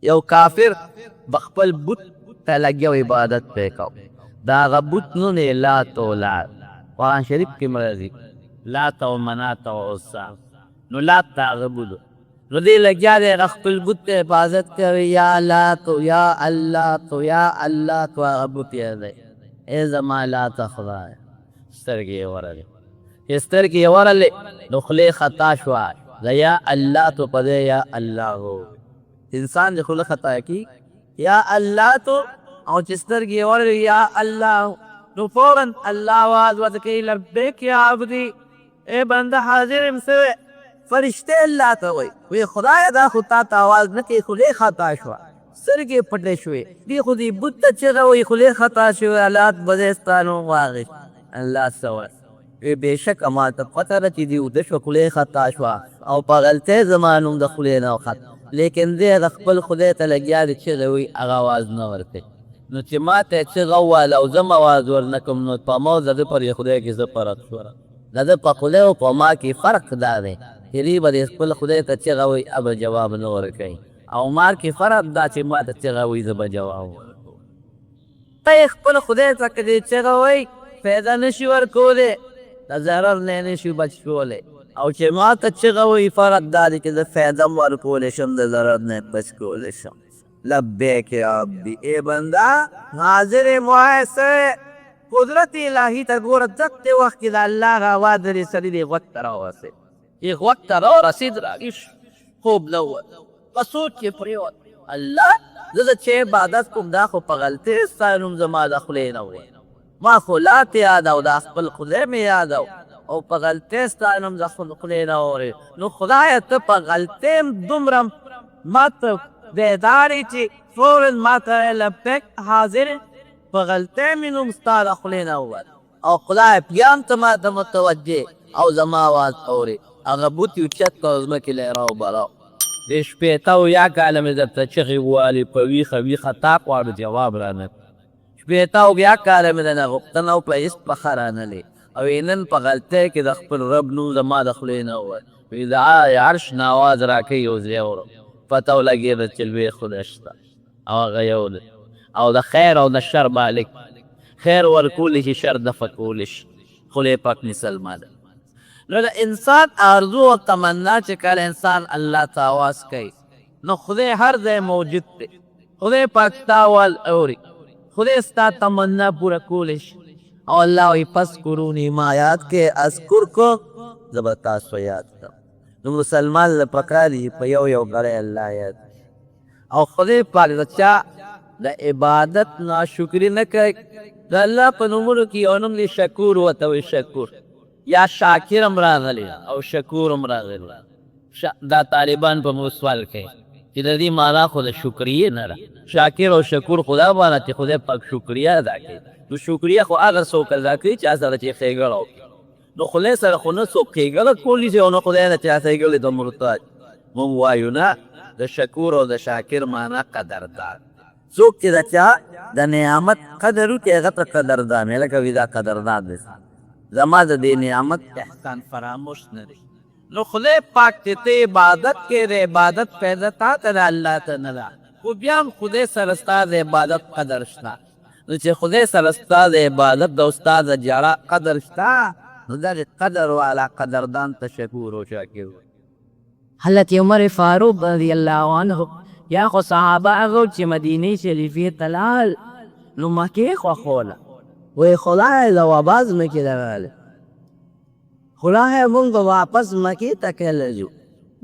یو کافر بخپل بت ته لګیا و عبادت پې کو دا هغه بت نوم یې لات و لات قرآن شریف کې مرضی لات و منات و عزا نو لات ته هغه بت نو دې لګیا دی هغه خپل بت ته حفاظت کوي یا لاتو یا اللاتو یا اللاتو هغه بت یې دی ای زما لاته خدایه سترګې یې ورلې چې سترګې یې ورلې نو خولې خطا شوه د یا اللاتو په دی یا الله انسان د خوله خطا کی یا الله تو او چې سترګې یې ورلې یا الله نو فوراً الله آواز ورته کوي لبیک یا عبدي ای بنده حاضر یم سوی فرشتې الله ته وایي خدایه دا خو تا ته آواز نه کوي خولې خطا شوه سترګې پټې شوې دې خو دې بت ته چغه وایي خولې خطا شوې حالات به دی ستا نوم واخیست الله څه وایي بېشکه ما ته پته ده چې دې اوده شوه خولې خطا شوه او په غلطۍ زما نوم د خولې نه وخت لیکن دی د خپل خدای ته لګیا دی چغې وایي هغه اواز نه ورکوي نو چې ما ته یې چغه وویله او زه اواز ورنه کړم نو په ما د ده پر خدای کې زه فرق شوم د ده په خدای او په ما کې فرق دا دی چې دوی به د خپل خدای ته چغه وایي هغه جواب نه ورکوي او ما کې فرق دا چې ما ته چغه وایي زه به جواب ورکوم ته یې خپل خدای ته که دې چغه وایي فایده نه شي ورکولی د ضرر نه نه شي بچ کولی او چې ما ته چغه وایي فرق دا دی چې زه فایده هم ورکولی شم د ضرر نه بچ کولی شم لبیک یا عبدي ای بنده حاضر محیصه قدرت الهي ته ګوره دقې وخت کې د الله هغه اواز درې سړي دې غوږ ته راورسېد یې غوږ ته راورسېد راویښ خوب نه ووت په سوچ کې پرېوت الله زه چې عبادت کوم دا خو په غلطۍ ستا نوم زما د خولې نه ووت ما خو لات یادو دا خپل خدای مې یادو او په غلطۍ ستا نوم د خولې نه ووت نو خدایه ته په غلطۍ دومره ما ته بیداری چې فوراً ما ته لبیک حاضر په غلطۍ مې نوم ستا د خولې نه ووت او خدای پیام ته ما ته متوجه او زما آواز اورې هغه بوت یې اوچت کړ او ځمکې له یې راوبراو د شپېته اویا کاله مې درته چغې ووالې په ویښه ویښه تا غواړو جواب رانه شپېته اویا کاله مې درنه غوښتنه او په هېڅ پخه رانلې او نن په غلطۍ کې د خپل رب نوم زما د خولې نه ووت وایي د عرش نه آواز راکوي یو ځای اورم پته ولګېده چې لوی خدای شته او هغه یو دی او د خیر او د شر مالک خیر ورکولی شي شر دفع کولی شي خدای پاک مثال ده نو د انسان آرزو او تمنا چې کله انسان الله ته آواز کوي نو خدای هر ځای موجود دی خدای پاک ستا آواز اوري خدای ستا تمنا پوره کولی شي او الله وایي فاذکروني ما یاد کې اذکرکم زه به تاسو یاد کړم نو مسلمان له پکار دي په یو یو غړی الله یاد او خدای پاک د چا د عبادت ناشکري نه کوي د الله په نومونو کې یو نوم دی شکور ورته وایي شکور یا شاکر هم راغلی او شکور هم راغلی دا طالبان په مو سوال کوي چې د دې معنا خو د شکریې نه ده شاکر او شکور خدا باندې چې خدای پاک شکریه ادا کوي نو شکریه خو هغه څوک ادا کوي چې سره چې ښېګړه وکړي نو خدای سره خو نه څوک ښېګړه کولی شي او نه خدای نه چا ښېګړې د محتاج موږ وایو نه د شکور او د شاکر معنا قدردان څوک چې د چا د نعمت قدر وکړي هغه ته قدردان وي لکه وي دا قدردان دی زما د دې نعمت احسان فراموش نه دی نو خدای پاک چې ته عبادت کې د عبادت پیدا تا ته د الله ته نه ده خو بیا هم خدای سره ستا د عبادت قدر شته نو چې خدای سره ستا د عبادت د ستا د جړه قدر شته نو دا قدر والا قدردان ته شکور و شاکر حضرت عمر فاروق رضی الله عنه یا خو صحابه هغه چې مدینې شریفې ته لاړل نو مکې خوښوله وی خدای د وبا ځمکې راغلی خدای موږ به واپس مکې ته کله ځو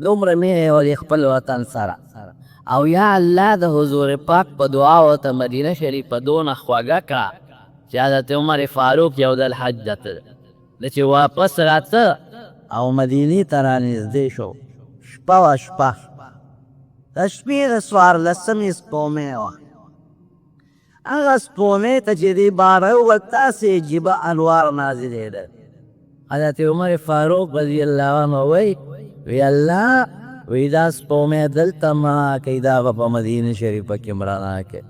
دومره مینه یې خپل وطن سره او یا الله د حضور پاک په دعا ورته مدینه شریفه دونه خوږه کړه چې حضرت عمر فاروق یو ځل حج ته چې واپس راته او مدینې ته رانږدې شو شپه وه شپه د شپې د څوارلسمې سپومې وه هغه سپومې ته چې دې باره ووت داسې عجیبه انوار نازلېدل حضرت عمر فاروق رضی الله عنه وی الله وی دا سپومې دلته مړه کوي دا به په مدینه شریفه کې مړه کوي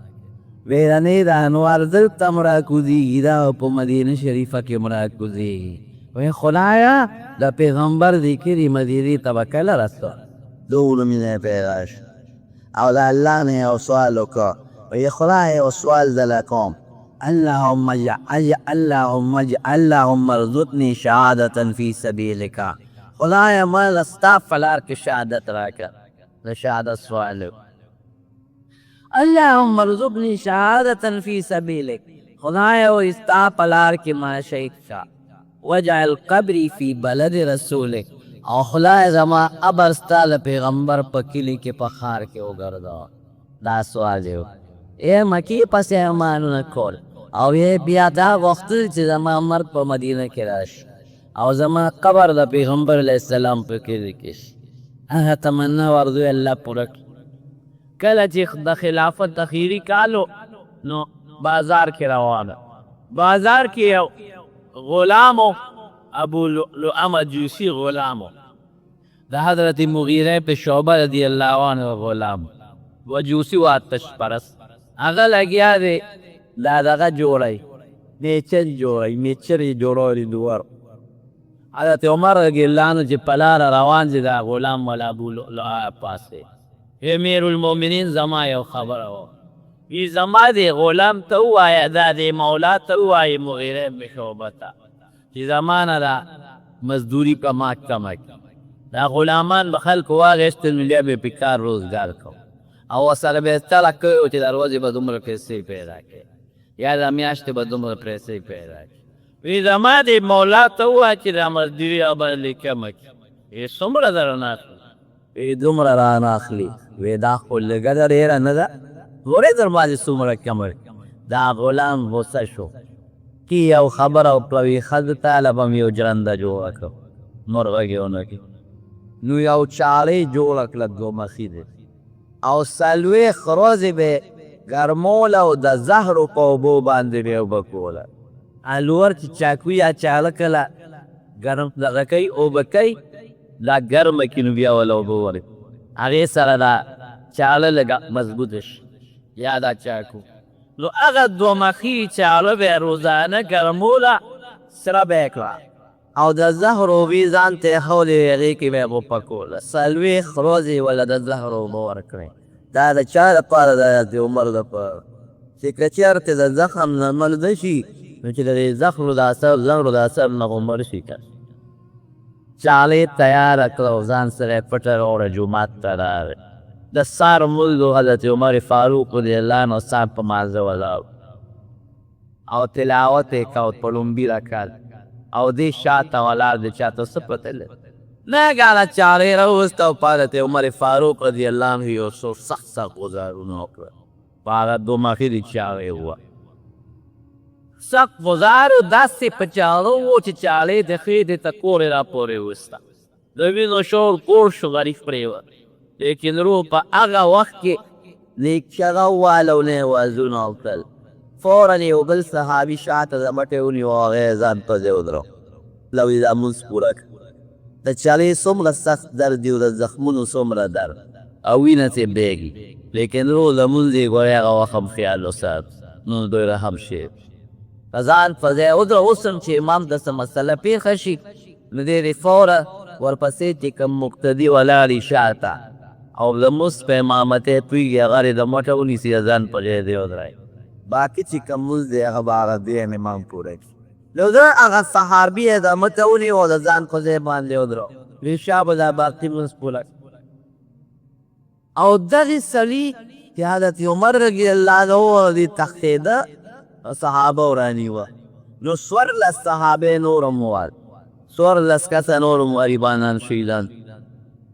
وی رنې د انوار دلته مړه کوزېږي دا به په مدینه شریفه کې مړه کوزېږي وی خدایه د پیغمبر ذکرې مدینې ته به کله رسوه دومره مینه یې پیدا شوه او دا الله نه یو سوال وکړه وی خدای یو سوال دله کوم اللهم ارزقني شهادة في سبيلك خدای ما ستا په لار کې شهادت راکړه د شهادت سوال اللهم ارزقني شهادة في سبيلك خدای او ستا په لار کې ما شهید کا وجعل قبري في بلد رسولك او خدای زما ابر ستا له پیغمبر په کلي کې په ښار کې وګرځه دا سوال دی مکی پس ایمانونه کول او بیا دا غوښتل چې زما مرګ په مدینه کې راشي او زما قبر د پیغمبر علیه السلام په کلي کې شي هغه تمنا ورزوی الله پوره کړي کله چې د خلافت اخیری کالو نو بازار کې روانه بازار کې یو غلامو ابو لؤلؤ مجوسی غلامو د حضرت مغیره په شعبه رضی الله عنه غلام وجوسی و آتش پرست هغه لګیا دی دا دغه جوړی نیچر جوړی نیچر جوړولی دوار حضرت عمر رضی الله عنه چې په لاره روان دی دا غلام والا ابو لؤلؤ پاسې امیر المؤمنین زما یو خبره و وی زما دی غلام ته ووایه دا دی مولا ته ووایه مغیره بن شعبه ته چې زما نه دا مزدوری په ما کمه دا غلامان به خلکو واخیستل نو بیا به پې کار روزګار کو او ورسره به یې طلع کوی چې د ورځې به دومره پیسې پیدا کړي یا د میاشتې به دومره پیسې پیدا کړي وی زما دی مولا ته ووایه چې دا مزدوري ابرلې کمه کړي څومره درنه اخلي وی دومره رانه اخلي وی دا خو لږه ده ډېره نه ده ګورې در باندې څومره کمه دا غلام غصه شو کی یو خبره وکړه وی ښځو ته له به مې یو جرنده جوړه کړه نور غږ یې ونه کړي نو یو چاړۍ جوړه کړه دوه مخي دی او څلوېښت ورځې به ګرموله او د زهرو په اوبو باندې به یې اوبه کوله الور چې چاکوي یا چاړه کله ګرم دغه کوي اوبه کوي دا ګرمه کړي نو بیا وله اوبه ورکړي هغې سره دا چاړه لږه مضبوطه شي یا دا چاکو نو هغه دوه مخي چاړه به یې روزانه ګرموله سره به یې کړه او د زهر اوبې ځان ته یې ایښولې هغې کې به یې اوبه کوله څلوېښت ورځې وله د زهر اوبه ورکړې دا د چا لپاره د حضرت عمر لپاره چې که چېرته د زخم نه ملده شي نو چې د دې زهرو د اثر نه خو مړ شي که چاړې تیاره کړه او ځان سره یې پټه راوړه جومات ته راغی د سهار لمونځ و حضرت عمر فاروق رضی الله عنه سهار په مازه ولاړ او تلاوت یې کو په لومبي رکعت او دې شاته ولاړ دی چاته څه پته لري ناګهانه چاړې راووسته او په حضرت عمر فاروق رضی الله عنه یو څو سخت ګزارونه وکړه په هغه دوه مخي د چاړې وه سخت گزارو داسې په چاړه و چې چاړې د خېټې ته کورې را پورې وسته د وینو شور کور شو غریب پرېوت لیکن روح په هغه وخت کې نیک چغه وواله او نه یې وازونه وکړل فورا یو بل صحابي شاته د مټې ونیو او هغه یې ځان په ځای ودرو لو یې دا لمونځ پوره کړ د چاړې څومره سخت درد و د زخمونو څومره درد او وینه ترې بهېږي لیکن روح لمونځ یې ګورې هغه وخت هم خیال وسات نو دوی رحم شي که ځان په ځای ودره اوس هم چې امام داسې مسله پېښه شي نو دې دې فوره ورپسې چې کوم مقتدي ولاړي شاته او د لمونځ په امامت یې پوهېږي هغه یې د مټه ونیسي د ځان په ځای دې ودرایي باقي چې کوم لمونځ دی هغه به هغه دې امام پوره کړي نو ده هغه صحابي یې د مټه ونیو او د ځان په ځای باندې ودرو وی شا به دا باقي لمونځ پوره او دغې سړي چې حضرت عمر رضی الله عنه دې تښتېده صحابه ورانیوه نو څوارلس صحابې نور هم ووال څوارلس کسه نور هم غریبانان شهیدان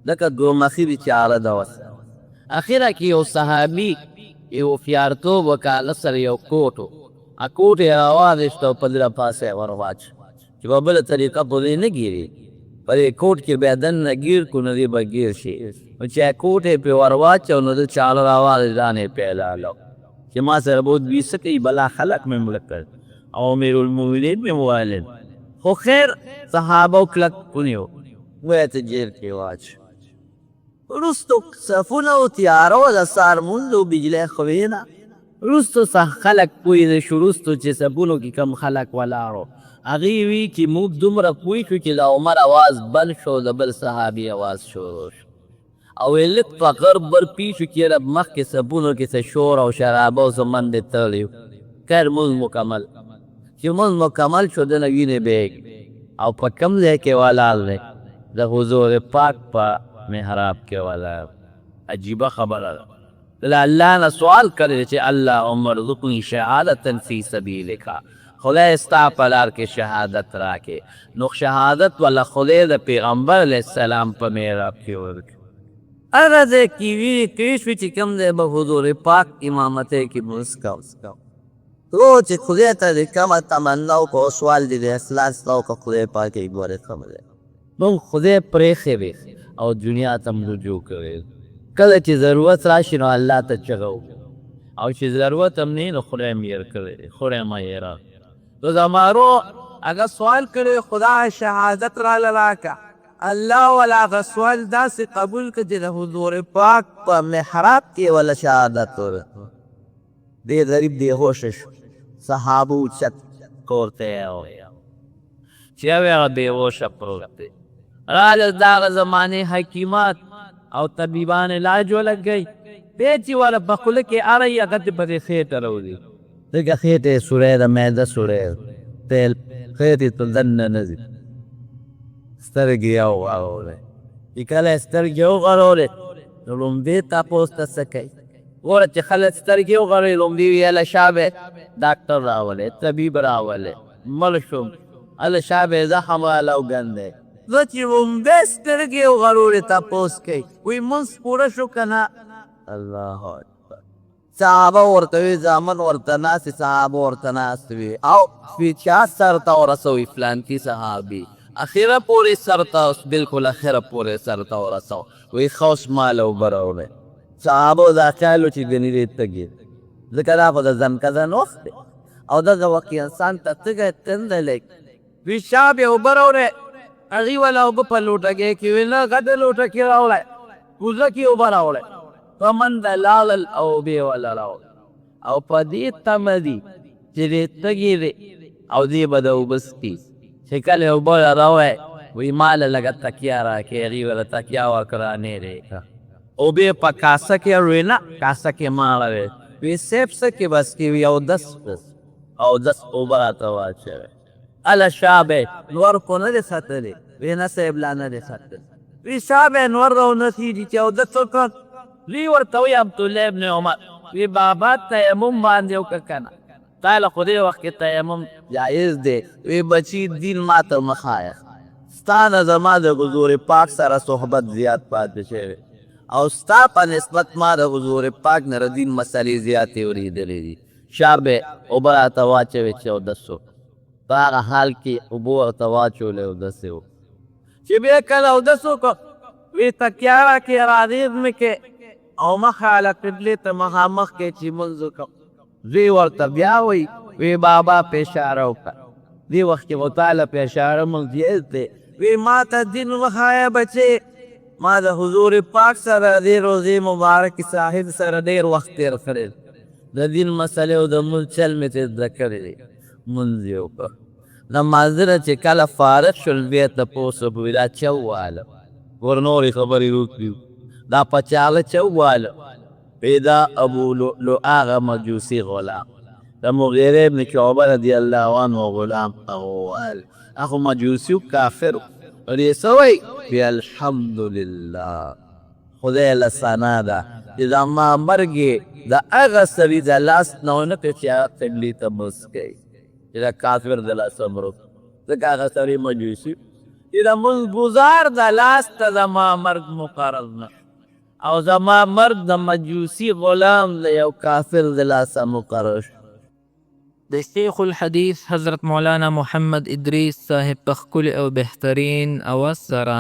لکه دوه مخي د چاړه ده وس اخره کې یو صحابي یو هوښیارتوب وکاله سره یو کوټ و کوټ یې راواخېست او په دله پاسه یې ور واچو چې په بله طریقه په دې نه ګیري په دې کوټ کې بیا دننه ګیر کړو نو دې به ګیر شي نو چې کوټ یې پرې ور واچو نو د چاړه راواخېست ځان یې پرې لاړو چې ما سره به دوی څه کوي بلا خلق مې مړه کړ او امیرالمؤمنین مې وویل خو خیر صحابو کلک ونیو ویې ته جیل کې واچو وروستو صفونه و تیاره وه د سهار لمونځ و بجلی خوینه وروستو خلک پوهېده شو وروستو چې صفونو کې کم خلک ولاړو هغې وی چې موږ دومره پوه شو چې د عمر اواز بند شو د بل صحابي اواز شروع شو او لږ فقر برپېښ شو کېله مخکې سبونو کې څه شور او شرابه او څه منډې تړلې وو خیر مونځ مکمل چې مونځ مکمل شو دنه وینې بهېږي او په کوم ځای کې ولاړ دی د حضور پاک په محراب کې ولاړ عجیبه خبره ده د الله نه سوال کړی چې اللهم ارزقني شهادة فی سبیلک خدای ستا په لار کې شهادت راکې نو شهادت والا خدای د پیغمبر علیه السلام په محراب کې ورکړي هغه ځای کې وینې توی شوې چې کوم ځای به حضور پاک امامتی کې مونځ کوو تو چې خدای ته د کومه تمنا وکړو سوال دې د اخلاص نه وکړه خدای پاک یې ګورې ښه دی موږ خدای پرېښی وې او دنیا ته م رجوع کوې کله چې ضرورت راشي نو الله ته چغه وکړو او چې ضرورت هم نه نو خدای م هېر کړی دی خدای ما هېره نو زمارو هغه سوال کړی خدا شهادت راله راکړه الله والا هغه سوال داسې قبول کړه چې د حضور پاک په محراب کې ولا شهادت ورکړه دې غریب دې هوښه شو صحابه اوچت کور ته یې وویل چې یو هغه بې هوښه پروت دی راغلل د هغه زمانې حکیمات او طبیبان علاج ولګوي بیا چې والا په خوله کې اړوي هغه دې په دې خېټه راوځي ځکه خېټه یې سوری ده معده سوری تیل خېټې ته دننه نه ځي سترګې یې وغړولې چې کله یې سترګې وغړولې نو لومبې تپوس ته څه کوي ګوره چې خلک سترګې وغړوي لومبي ویله شابه ډاکټر راولې طبیب راولې مړ شوم هله شابه زخم والا او ګندی زه چې لومبې سترګې وغړولې تپوس کوي وایي مونځ پوره شو که نه الله اکبر صحابه ورته وي زامن ورته ناست صحابه ورته ناست وي او چا سر ته ورسوي فلانکي صحابي اخیره پورې سر ته بلکل اخیره پورې سر ته ورسو وایي ښه اوس مال اوبه راوړئ صحابو دا خیال و چې ګنې دې تږي ځکه دا خو د ځنکدن وخت دی او دغه وخت انسان ته تږی تنده لږ وي شاب یې اوبه راوړئ هغې والا اوبه په لوټګۍ کې وي نه غټه لوټه کې راوړئ کوزه کې اوبه راوړئ په منډه لاړل او اوبې والا راوړل او په دې تمه دي چې دې تږي دی او دې به د اوبه څښي چې کله یې اوبه راوړئ وایي ما له لږه تکیه راکړې هغې وله تکیه ورکړه نه دی اوبې په کاسه کې اړوي نه کاسه کې ما اړوي وی صیب څه کې بس کې وي اودس اوبه راته واچوي هله شابه نور خو نه دی ساتلی وی نه صیب لا نه دی ساتلی وی شابه نور راونسېږي چې اودس وکړ وی ورته وی عبدالله ابن عمر وی بابا تیمم باندې وکړه که نه تا له خو دې وخت کې تیمم جایز دی وی بچي دین ما ته مه ښایه ستا نه زما د حضور پاک سره صحبت زیات پاتې شوی او ستا په نسبت ما د حضور پاک نه د دین مسلې زیاتې اورېدلې دي شابه اوبه راته واچوې چې اودس وکړو په هغه حال کې اوبه ورته واچولې اودس یې وکړو چې بیا کله اودس وکړو وی تکیه راکړې راریز مې کې او مخه هله قبلې ته مخامخ کې چې لمونځ وکړو زوی ورته بیا وی بابا پیشاره وکړه دې وخت کې خو تا له پیشاره مونځ جایز دی وی ما ته دین وښایه بچې ما د حضور پاک سره دې روزې مبارک صاحب سره ډېر وخت تېر کړی د دین مسلې او د مونځ چل مې ترې زده کړی دی مونځ یې وکړه لمانځه نه چې کله فارغ شول بیا تپوس وکړو دا چا وواله ور نورې خبرې وکړي دا په چاله چا وواله پیدا ابو لؤلؤ هغه مجوسي غلام د مغیره ابن شعبه رضی الله عنه غلام اول هغه مجوسي و کافر ورې څه وایي وی الحمدلله خدای له ثنا ده چې زما مرګ یې د هغه سړي د لاس نه ونه کړ چې هغه قبلې ته مونځ کوي چې د کافر د لاسه مړ ځکه هغه سړی مجوسي چې د مونځ ګزار د لاس ته زما مرګ مقرر نه او زما مرګ د مجوسي غلام د یو کافر د لاسه مقرر شو د شیخ الحدیث حضرت مولانا محمد ادریس صاحب په ښکلي او بهترین اواز سره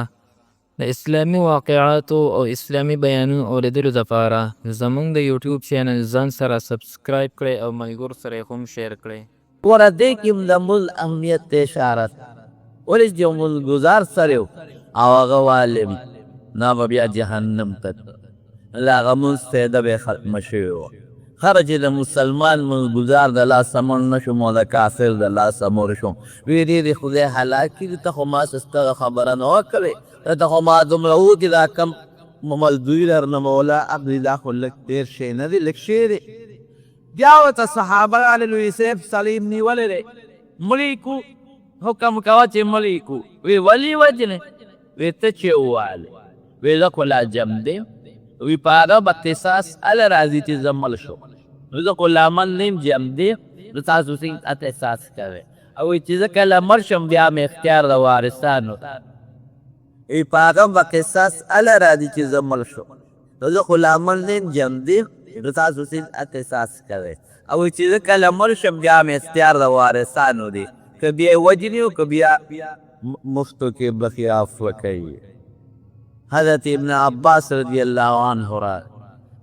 د اسلامي واقعاتو او اسلامي بیانونو اورېدلو دپاره زموږ د یوټیوب چینل ځان سره سبسکرایب کړئ او ملګرو سره یې هم شیر کړئ ګوره دې کې هم د مونځ اهمیت ته اشاره ده ولې چې یو مونځګزار سړی و او هغه عالم نه به بیا جهنم ته له هغه مونځ ته یې ده به یې ختمه شوې وه خره چې د مسلمان مونځګزار د لاسه مړ نه شوم او د کافر د لاسه مړ شوم ویې دې خدای هلاک کړي ته خو ما څه ستره خبره نه وه کړې ته خو ما دومره وکړي دا کم مملدوی لرنه مولا اخلي دا خو لږ ډېر شی نه دی لږ شی دی. بیا ورته صحابه رالل وی صیب صلیب نیولی دی مړی کو حکم کوه چې مړی کو. وی ولې وجنې؟ وی ته چې ووالې. وی زه خو لا جم دی. وی په هغه به قصاص هله راځي چې زه مړ شو نو زه خو لا مړ نه یم جم دی نو تاسو څنګه احساس کوئ. او وی چې زه کله مړ شم بیا مې اختیار د وارثانو ای په هغه به قصاص هله راځي چې زه مړ شم نو زه خو لا مړ نه یم جم دی نو تاسو څنګه احساس کوئ. او وی چې زه کله مړ شم بیا مې اختیار د وارثانو دی که بیا یې وجني او که بیا مفتو کې بخي عفوه کوي. حضرت ابن عباس رضی اللہ عنہ را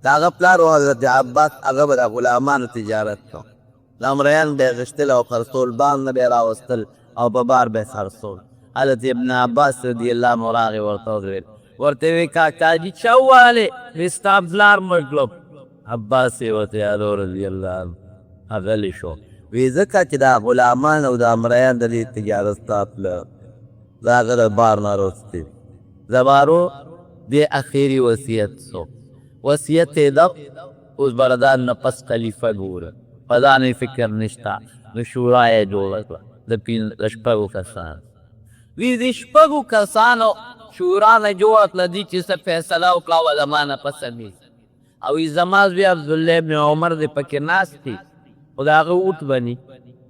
دا هغه پلار و حضرت عباس هغه به د غلامانو تجارت کو لمریان به یې غشتل او خرڅول بام نه به یې راوستل او په بار به یې خرڅول. حضرت ابن عباس رضی اللہ عنہ راغی ورته وویل ورته وی کاکاجي چا ووالې؟ وی ستا پلار مړ کړم. عباس یې ورته یادو رضی اللہ عنه غلی شو. وی ځکه چې دا غلامان او دا مریان د دې تجارت ستا پلار د هغه د بار نه راوستي. زبارو دی اخیری وصیت سو وصیت دا اوس بردان نه پس خلیفه ګوره په ځان فکر نشته نو شورا یې جوړه کړه د شپږو کسانو. وی د شپږو کسانو شورا نه جوړه کړه دي چې څه فیصله وکړه او زما نه پسندي. او وی زما زوی عبدالله ابن عمر دی پکې ناست دي خو د هغه اوټ بني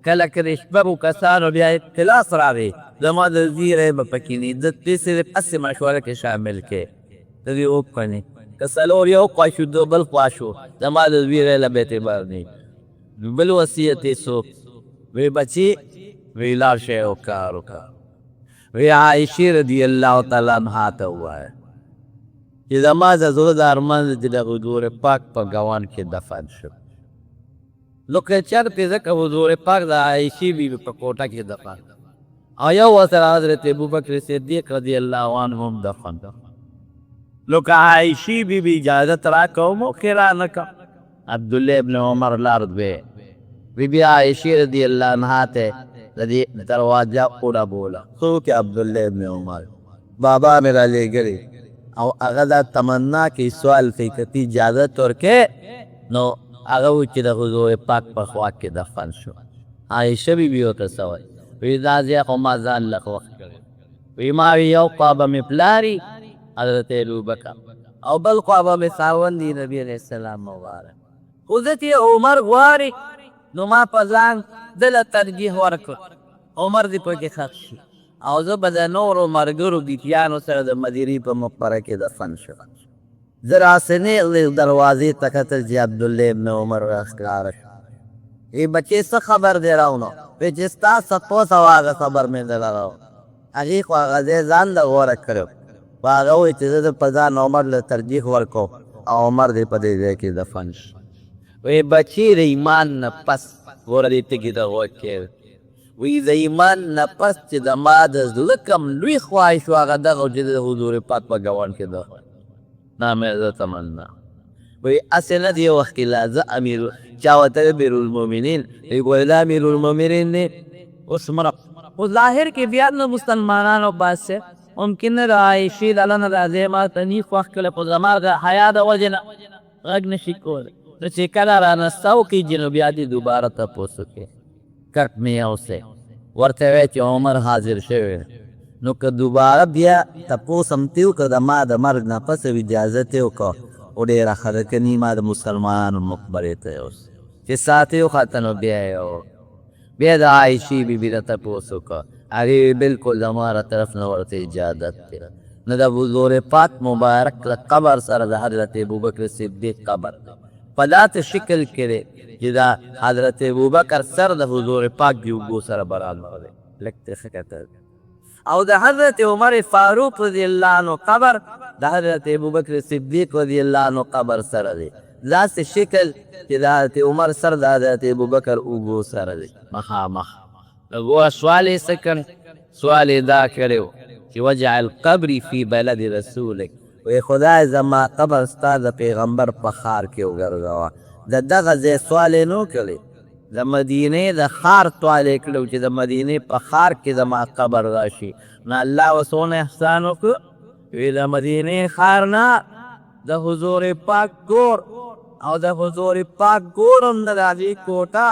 کله که د شپږو کسانو بیا اختلاس راغی زما د زیری به پکې نه د دې صرف هسې مشوره کې شامل کې د دې وکنې که څلور یو خوا شو د بل خوا شو زما د زیری له به اعتبار نه. بل وصیت یې څو وی بچي وی لاړ شئ او کار وکړه. وی عایشې رضی الله تعالی عنها ته ووایه چې زما د زړه د ارمان چې د حضور پاک په ګوان کې دفن شو. نو که چېرته ځکه حضور پاک د عایشې بیبي په کوټه کې دفن او یو ورسره حضرت ابوبکر صدیق رضی الله عنه هم دفن. نو که عایشې بیبي اجازت راکړه موخې رانه کړه. عبدالله ابن عمر لارد وی بیبي عایشې رضی الله عنها ته د دې دروازه وډبوله. څوک عبدالله ابن عمر بابا مې رالیږلی او هغه دا تمنا کوي سوال کوي که ته اجازت ورکړې نو هغه و چې د حضور پاک په خوا کې دفن شو. عایشه بیبي ورته څه وایي؟ وی دا ځای خو ما ځان لږ وخت کړی. وی ما وی یو خوا به مې پلاري حضرت ابوبکر او بل خوا به مې خاوند دی نبي علیه السلام مبارک. خو زه چې عمر غواړي نو ما په ځان ده له ترجیح ورکړ عمر دې پکې ښخ شي او زه به د نورو ملګرو ګیتیانو سره د مدینې په مقبره کې دفن شم. زه راسې نېغ دروازې ته کتل چې عبدالله ابن عمر راښکاره شو. ای بچې څه خبر دی راونو؟ وی چې ستا تپوس او هغه خبر مې دله راو هغې خو هغه ځای ځان له غوره کړی خو هغه وایي چې زه په ځان عمر له ترجیح ورکوم او عمر دې په دې ځای کې دفن شو. وی بچې د ایمان نه پس ګوره دې ټکي ته غوږ کښېږده. وی د ایمان نه پس چې د ما د زړه کم لوی خواهش و هغه دغه و چې د حضور پاک په ګوان کې دفن دا مې زه تمنا. وی هسې نه دی یو وخت کې لا زه امیر چا ورته امیر المؤمنین وی ګوره دا امیر المؤمنین دی اوس مړه. خو ظاهر کې بیا د مسلمانانو پاس ممکن نه د عایشې د الله نه راځي ما ته نیک وخت کړی خو زما د حیا د وجې نه غږ نشي کولی. نو چې کله رانسته وکړي نو بیا دې دوباره تپوس وکړي کټ مې اوسئ ورته وایي چې عمر حاضر شوی نو که دوباره بیا تپوس هم ترې وکړه د ما د مرګ نه پس اجازه ترې وکړه او ډېره ښه ده که نه ما د مسلمانانو مقبرې ته یوسئ چې ساعت یې وخته نو بیا یې بیا د عایشې بیبي نه تپوس وکړه هغې بلکل زما له طرف نه ورته اجازت دی نه د حضور پاک مبارک له قبر سره د حضرت ابوبکر صدیق قبر په داسې شکل کې دی چې دا حضرت ابوبکر سر د حضور پاک د اوبو سره برابر دی. لږ ترې ښه کتل او د حضرت عمر فاروق رضی الله عنه قبر د حضرت ابوبکر صدیق رضی الله عنه قبر سره دی. داسې شکل چې د حضرت عمر سر د حضرت ابوبکر اوبو سره دی مخامخ. لږ سوال یې څه کړی؟ سوال یې دا کړی و چې وجعل قبري فی بلد رسولک وی خدای زما قبر ستا د پیغمبر په ښار کې وګرځوه. د دغه ځای سوال یې نو کړی د مدینې د ښار سوال یې کړی چې د مدینې په ښار کې زما قبر راشي. نو الله ورڅونه احسان وکړو وی د مدینې ښار نه د حضور پاک کور او د حضور پاک کورم د هغې کوټه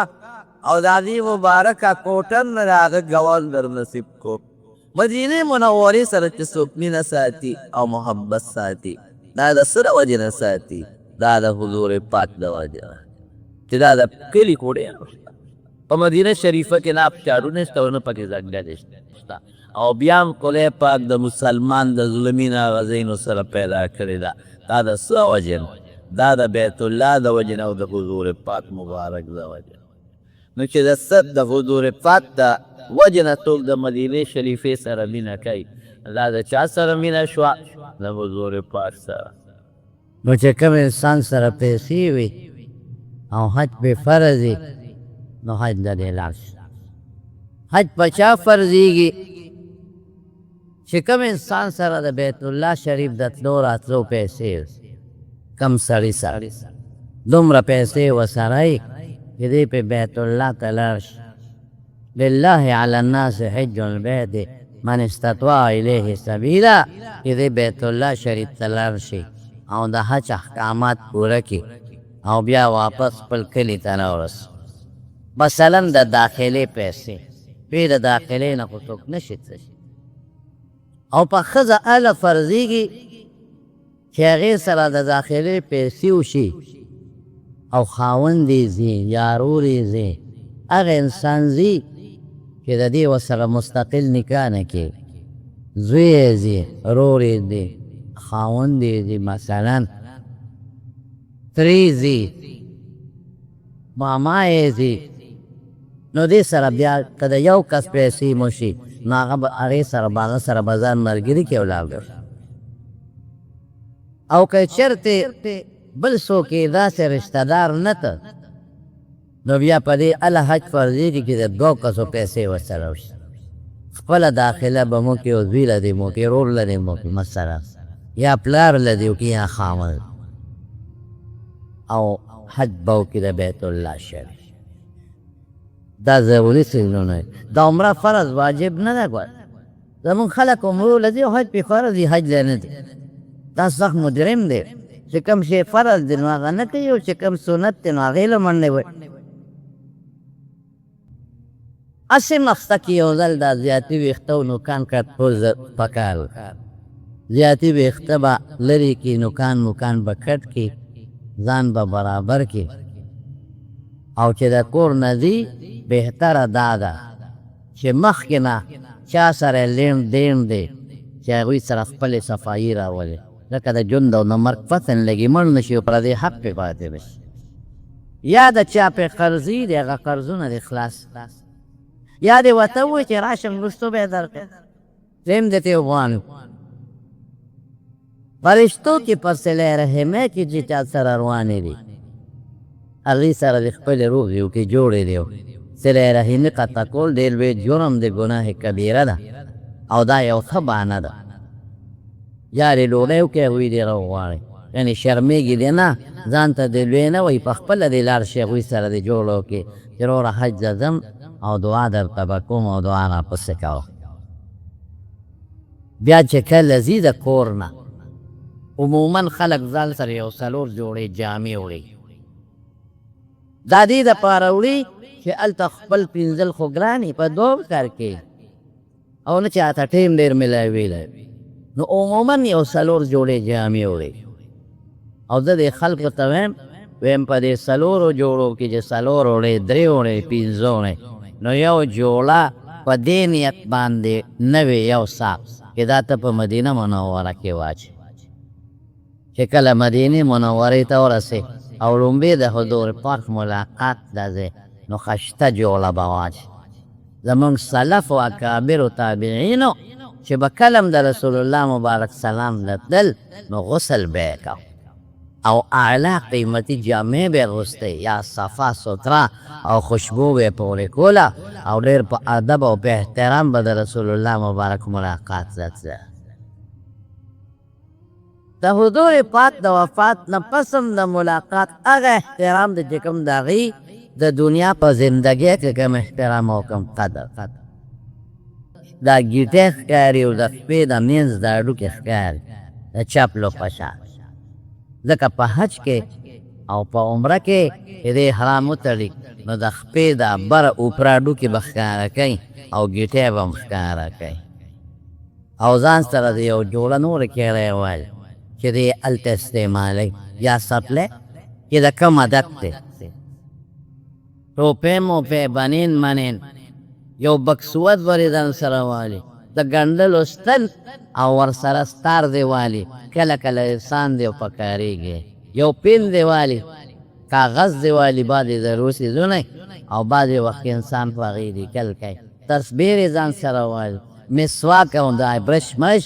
او د هغې مبارکه کوټه نه د هغه ګوال در نصیب کو. مدینې منورې سره چې څوک مینه ساتي او محبت ساتي دا د څه د وجې نه ساتي؟ دا د حضور پاک د وجې نه چې دا د کلي کوټې په مدینه شریفه کې نه ابشارونه شته او نه پکې ځنګل شته او بیا هم خدای پاک د مسلمان د ظلمي ناغزینو سره پیدا کړې ده. دا د څه وجې نه؟ دا د بیت الله د وجې نه او د حضور پاک مبارک د وجې نه. نو چې د ست د حضور پاک د وجې نه څوک د مدینې شریفې سره مینه کوي دا د چا سره مینه شوه؟ د حضور پاک سره. نو چې کوم انسان سره پیسې وي او حج پې فرض وي نو حج د دې لاړ شي. حج په چا فرضېږي چې کوم انسان سره د بیت الله شریف د تلو راتلو پیسې کم سړي سره دومره پیسې ورسره یي چې دی په بیت الله ته لاړ شي. لله علی الناس حج البیت من استطاع الیه سبیلا چې دی بیت الله شریف ته لاړ شي او د حج احکامات پوره کړي او بیا واپس خپل کلي ته راورسي. مثلا د داخلې پیسې دوی د داخلې نه خو څوک نشي تللی او په ښځه هله فرضېږي چې هغې سره د داخلې پیسې وشي او خاوند یې ځي یا رور یې ځي هغه انسان ځي چې د دې ورسره مستقل نکاح نه کوي. زوی یې ځي رور یې ځي خاوند یې ځي مثلا ترې ځي ماما یې ځي نو دې سره بیا که د یو کس پیسې مو شي نو هغه به هغې سره به هغه سره به ځان ملګري کړي ولاړ او که چېرته بل څوک یې داسې رشته دار نه ته نو بیا په دې هله حج فرضېږي چې د دوو کسو پیسې ورسره وشي. خپله داخله به مو کړي او زوی له دې مو کړي رور له دې مو کړي مثلا یا پلار له دې وکړي یا خاوند او حج به وکړي د بیت الله شریف. دا ضروري څیزونه د عمره فرض واجب نه ده ګوره. زمونږ خلک عمرو له ځي او حج پې فرض وي حج له نه دی. دا سخت مجرم دی چې کوم شی فرض دی نو هغه نه کوي او چې کوم سنت دی نو هغې له منډې وایي. هسې مخته کې یو ځل دا زیاتي ویښته او نوکان کټول پکار زیاتي ویښته به لرې کړي نوکان به کټ کړي ځان به برابر کړي او چې د کور نه ځي بهتره دا ده چې مخکې نه چا سره لین دین دی چې هغوی سره خپلې صفایي راولي لکه د ژوند او د مرګ فتن لګي مړ نه شي او پردې حق پې پاتې نه شي. یا د چا پې قرضي دی هغه قرضونه دې خلاص یا دې ورته ووایي چې راشم وروستو به یې درکړې زم درته وغواړم. فرشتو کې په صله رحمه کې چې چا سره روانې دي هغې سره د خپلې روغې وکړي جوړې دی صله رحمې قطع کول ډېر لوی جرم د ګناه کبیره ده او دا یو ښه بهانه ده. یا دې ډوډۍ وکړي هغوی دې راوغواړي یعنې شرمېږي دې نه ځان ته دې لوی نه وایي په خپله دې لاړ شي هغوی سره دې جوړه وکړي چې وروره حج ته ځم او دعا درته به کوم او دعا راپسې کوه. بیا چې کله ځي د کور نه عموما خلک ځان سره یو څلور جوړې جامې وړي دا دې دپاره وړي چې هلته خپل پنځل خو ګرانې په دوه کار کې او نه چاته ټیم ډېر میلاویلی نو عموما یو څلور جوړې جامې وړي او زه دې خلکو ته ویم په دې څلورو جوړو کې چې څلور وړې درې وړې پنځه وړې نو یو جوړه په دې نیت باندې نوې یو ساق چې دا ته په مدینه منوره کې واچي چې کله مدینې منورې ته ورسې او لومبې د حضور پاک ملاقات ده ځای نو خشته جوړه به واچي. زمونږ سلف و اکابرو تابعینو چې به کلم د رسول الله مبارک سلام لتل نو غسل به یې کو او اعلی قیمتي جامې به یې اغوستې یا صفا ستره او خوشبو به یې پورې کوله او ډېر په ادب او په احترام به د رسول الله مبارک ملاقات لتله. د حضور پاک د وفات نه پس هم د ملاقات هغه احترام د چې کوم د هغې د دنیا په زندګۍ کې کوم احترام او کوم قدر دا ګیټې ښکاري او د شپې د منځ د هډوکې ښکاري د چپلو په شان ځکه په حج کې او په عمره کې دې حرام وتړي نو د خپې د بره اوپراډو کې به ښکاره کوي او ګیټۍ به هم ښکاره کوي او ځان سره د یو جوړه نورې کیړی وایي چې دې هلته استعمالوي یا سپلی چې د کم عدد دی ټوپۍ موپۍ بنین منین یو بکسوت ورې ځان سره والي د ګنډلو ستل او ورسره ستار دی والي کله کله انسان دی په کارېږي یو پین دی والي کاغذ دی والي بعضې ضرور څیزونه او بعضې وخت انسان په هغې لیکل کوي تسبیح یې ځان سره والي مسواک او دا برش مش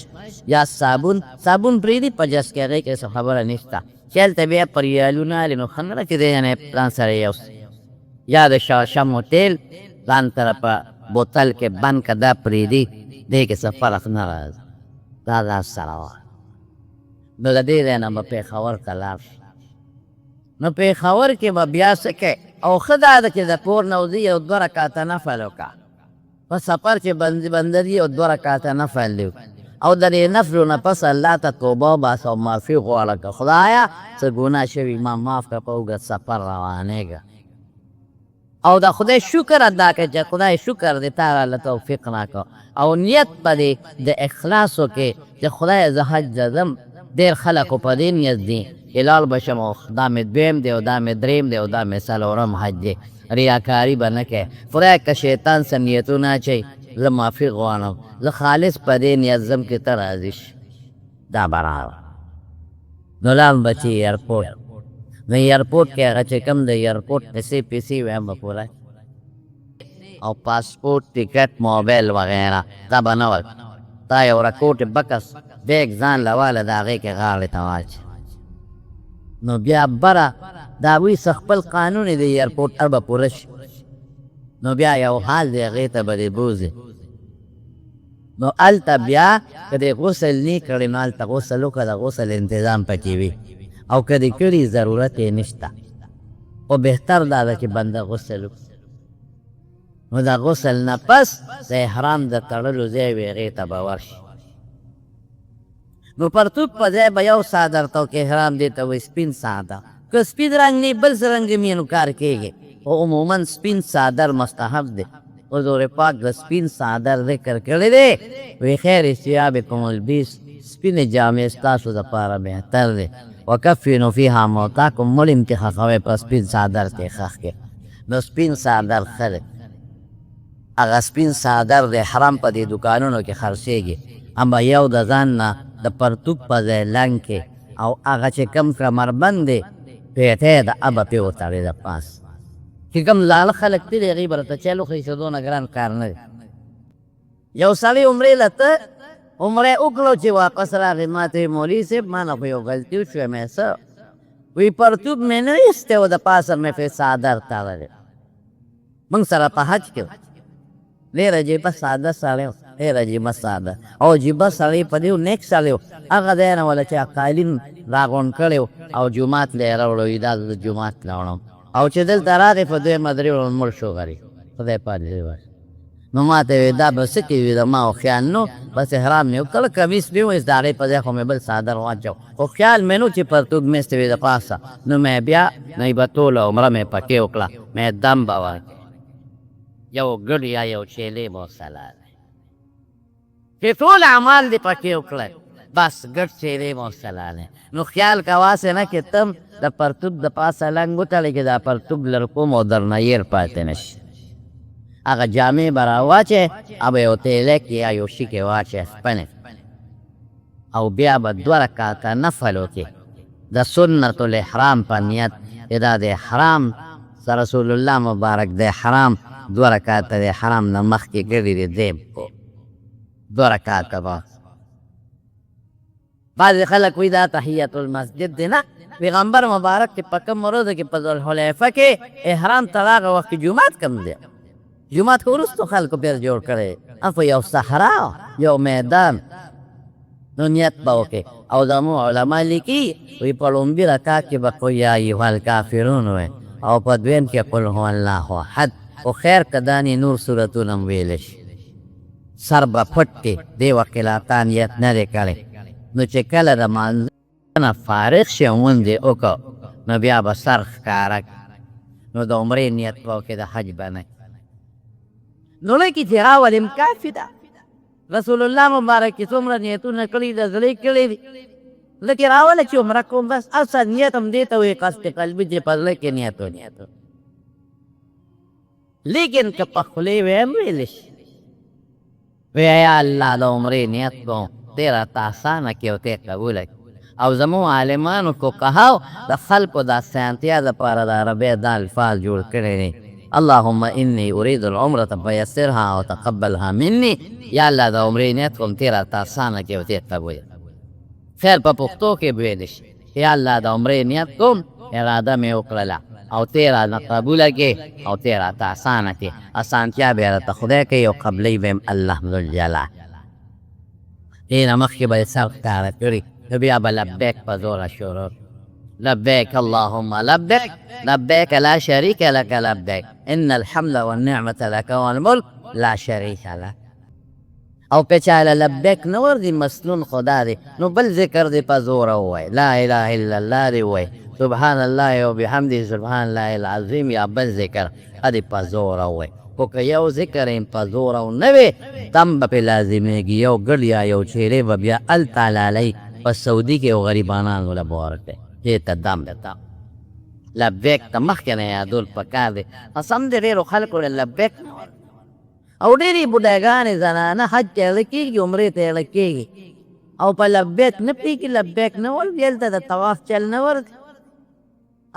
یا صابون پرېږدي په جس کې هغې کې څه خبره نشته چې هلته بیا پر ریالونه الي نو ښه نه ده چې دی یعنې ځان سره یوسي یا د شاشمو تیل ځان سره په بوتل کې بند که دا پرېږدي دې کې څه فرق نه راځي دا ځان سره وایي نو د دې ځای نه به پېښور ته لاړ شي نو پېښور کې به بیا څه کوي او ښه دا ده چې د کور نه وځي یو 2 رکعته نفل وکړه په سفر چې بندر یي او 2 رکعته نفل دی او د دې نفلو نه پس الله ته توبه وباسه او معافي غواړه که خدایه څه ګناه شوي ما معاف کړه په اوږد سفر روانېږه او د خدای شکر ادا کړه چې خدای شکر دې تا راله توفیق راکړه او نیت به دې د اخلاص وکړې چې خدای زه حج ته ځم ډېر خلکو په دې نیت دي چې لاړ به شم او دا مې دویم دی او دا مې دریم دی او دا مې څلورم حج دی ریاکاري به نه کوې خدای که شیطان څه نیتونه اچوي زه معافي غواړم زه خالص په دې نیت ځم چې ته راضي شي دا برابر نو لاړم به چې ایرپورټ نو ایرپورټ کې هغه چې کوم د ایرپورټ پیسې وې هم به پوره او پاسپورټ ټکټ موبایل وغیره دا به نه ول دا یو رکوټ بکس بیگ ځان له واله د هغې کې غاړې ته واچي نو بیا بره د هغوی څه خپل قانون د ایرپورټ هر به پوره شي نو بیا یو حال دی هغې ته به دې بوځي نو هلته بیا که دې غسل نه کړی نو هلته غسل وکړه د غسل انتظام پکې وي او که دې کړي ضرورت یې نشته خو بهتر دا ده چې بنده غسل وکړي نو د غسل نه پس د احرام د تړلو ځای وي هغې ته به ورشي نو پرتوب په ځای به یو څادر ته که احرام دې ته وایي سپین څادر که سپین رنګ نه بل څه رنګ مې نو کار کېږي خو عموما سپین څادر مستحب دی حضور پاک د سپین څادر ذکر کړی دی وی خیر ثیابکم البیس سپینې جامې ستاسو دپاره بهتر دی وکفنوا فیها موتاکم مړي م کې ښخوئ په سپین څادر کې ښخ کې نو سپین څادر ښه دی هغه سپین څادر د حرام په دې دوکانونو کې خرڅېږي اما یو د ځان نه د پرتوب په ځای لنګ کې او هغه چې کوم کمربند دی پیټۍ د ابه پې وتړې د پاس چې کوم زاړه خلک دي د هغې به راته چل وښیي چې دونه ګران کار نه دی یو سړی عمرې له ته عمره وکړو چې واپس راغی ما ته ویې مولوي صاحب ما نه خو یو غلطي وشوې مې څه وی پرتوب مې نه ایستی و د پاسه مې پې څادر تړلی موږ سره په حج کې ډېر عجیبه ساده سړی و ډېر عجیبه ساده او عجیبه سړی په دې نیک سړی و هغه ځای نه وله چې قالین راغونډ کړی او جومات له یې راوړو وي دا زه جومات ته وړم او چې دلته راغی په دویمه درېیمه مړ شو غریب خدای پاک دې وبخښي نو ما ته وی دا به څه کوي د ما خو خیال نو بس احرام مې وکړه کمیس مې وایست د هغې په ځای خو مې بل څادر واچو خو خیال مې نو چې پرتوب مې ایستی وي د پاسه نو مې بیا نه به ټوله عمره مې پکې وکړه مې دم به ورکړې یو ګډ یا یو چیلې به ورسره چې ټول اعمال دې پکې وکړی بس ګډ چیلې به ورسره نو خیال کواسې نه چې تم د پرتوب د پاسه لنګ وتړې چې دا پرتوب لرکوم او درنه ير پاتې نه شي هغه جامې به راواچې او به یو تیلک یا یو شي کې واچې سپنې او بیا به 2 رکعته نفل وکړې د سنت الاحرام په نیت چې دا د احرام رسول الله مبارک د احرام 2 رکعته د احرام نه مخکې ګړي دی دی 2 رکعته به بعضې خلک وایي دا تحیت المسجد دی نه پیغمبر مبارک چې په کوم ورځو کې په ذوالحلیفه کې احرام ته راغه وخت کې جومات کم دی جومات خو وروستو خلکو بیا جوړ کړی افو یو صحرا یو میدان نو نیت به وکړې او زموږ علما لیکي وایي په لومبي رکعت کې به قل یا ایها الکافرون وایي او په دویم کې قل هو الله احد خو خیر که دانې نور صورتونه هم ویلی شي سر به پټ کې دې وخت کې لا تا نیت نه دی کړی نو چې کله د مانځه نه فارغ شي غوندې وکړو نو بیا به سر ښکاره نو د عمرې نیت به وکړې د حج به نه نو لکه چې راولم کافي ده رسول الله مبارک چې څومره نیتونه کړي د زړه کړي دي لکه راوله چې عمره کوم بس اصل نیت هم دې ته وایي قصد قلبي چې په زړه کې نیت لیکن که په خولې ویم ویلی شي یا الله د عمرې نیت کوم تی راته اسانه کړي او تی قبوله کړي او زموږ عالمانو فقهاو د خلکو د اسانتیا دپاره د عربۍ دا الفاظ جوړ کړي دي اللهم انی اريد العمرة فيسرها وتقبلها مني یا الله د عمرې نیت کوم تی راته اسانه کړي او تی قبوله خیر په پښتو کې ویلی شي یا الله د عمرې نیت کوم اراده مې وکړله او تی رانه قبوله کړي او تی راته اسانه کړي اسانتیا به یې راته خدای کوي او قبلۍ به یم الله ذوالجلال دې نه مخکې به یې سر ښکاره کړي نو بیا به لبیک په زوره شروع لبیک اللهم لبیک لبیک لا شریک لک لبیک ان الحمد والنعمة لک والملک لا شریک لک او که چاله لبیک نه ورځي مسنون خدا دی نو بل ذکر دی په زوره ووایي لا اله الا الله دی ووایي سبحان الله وبحمده سبحان الله العظیم یا بل ذکر ادې په زوره ووایي خو که یو ذکر یې په زوره و نه وي دم به پرې لازمیږي یو ګډ یا یو چیرې به بیا هلته لالی په سعودي کې یو غریبانانو له به ورکړی دې ته دم ده لبیک ته مخکې نه یادول پکار دی قسم د ډېرو خلکو له لبیک او ډېرې بوډاګانې زنانه حج ته یې کېږي عمرې ته یې کېږي او په لبیک نه پوهېږي لبیک نه ورځي هلته د طواف چل نه ورځي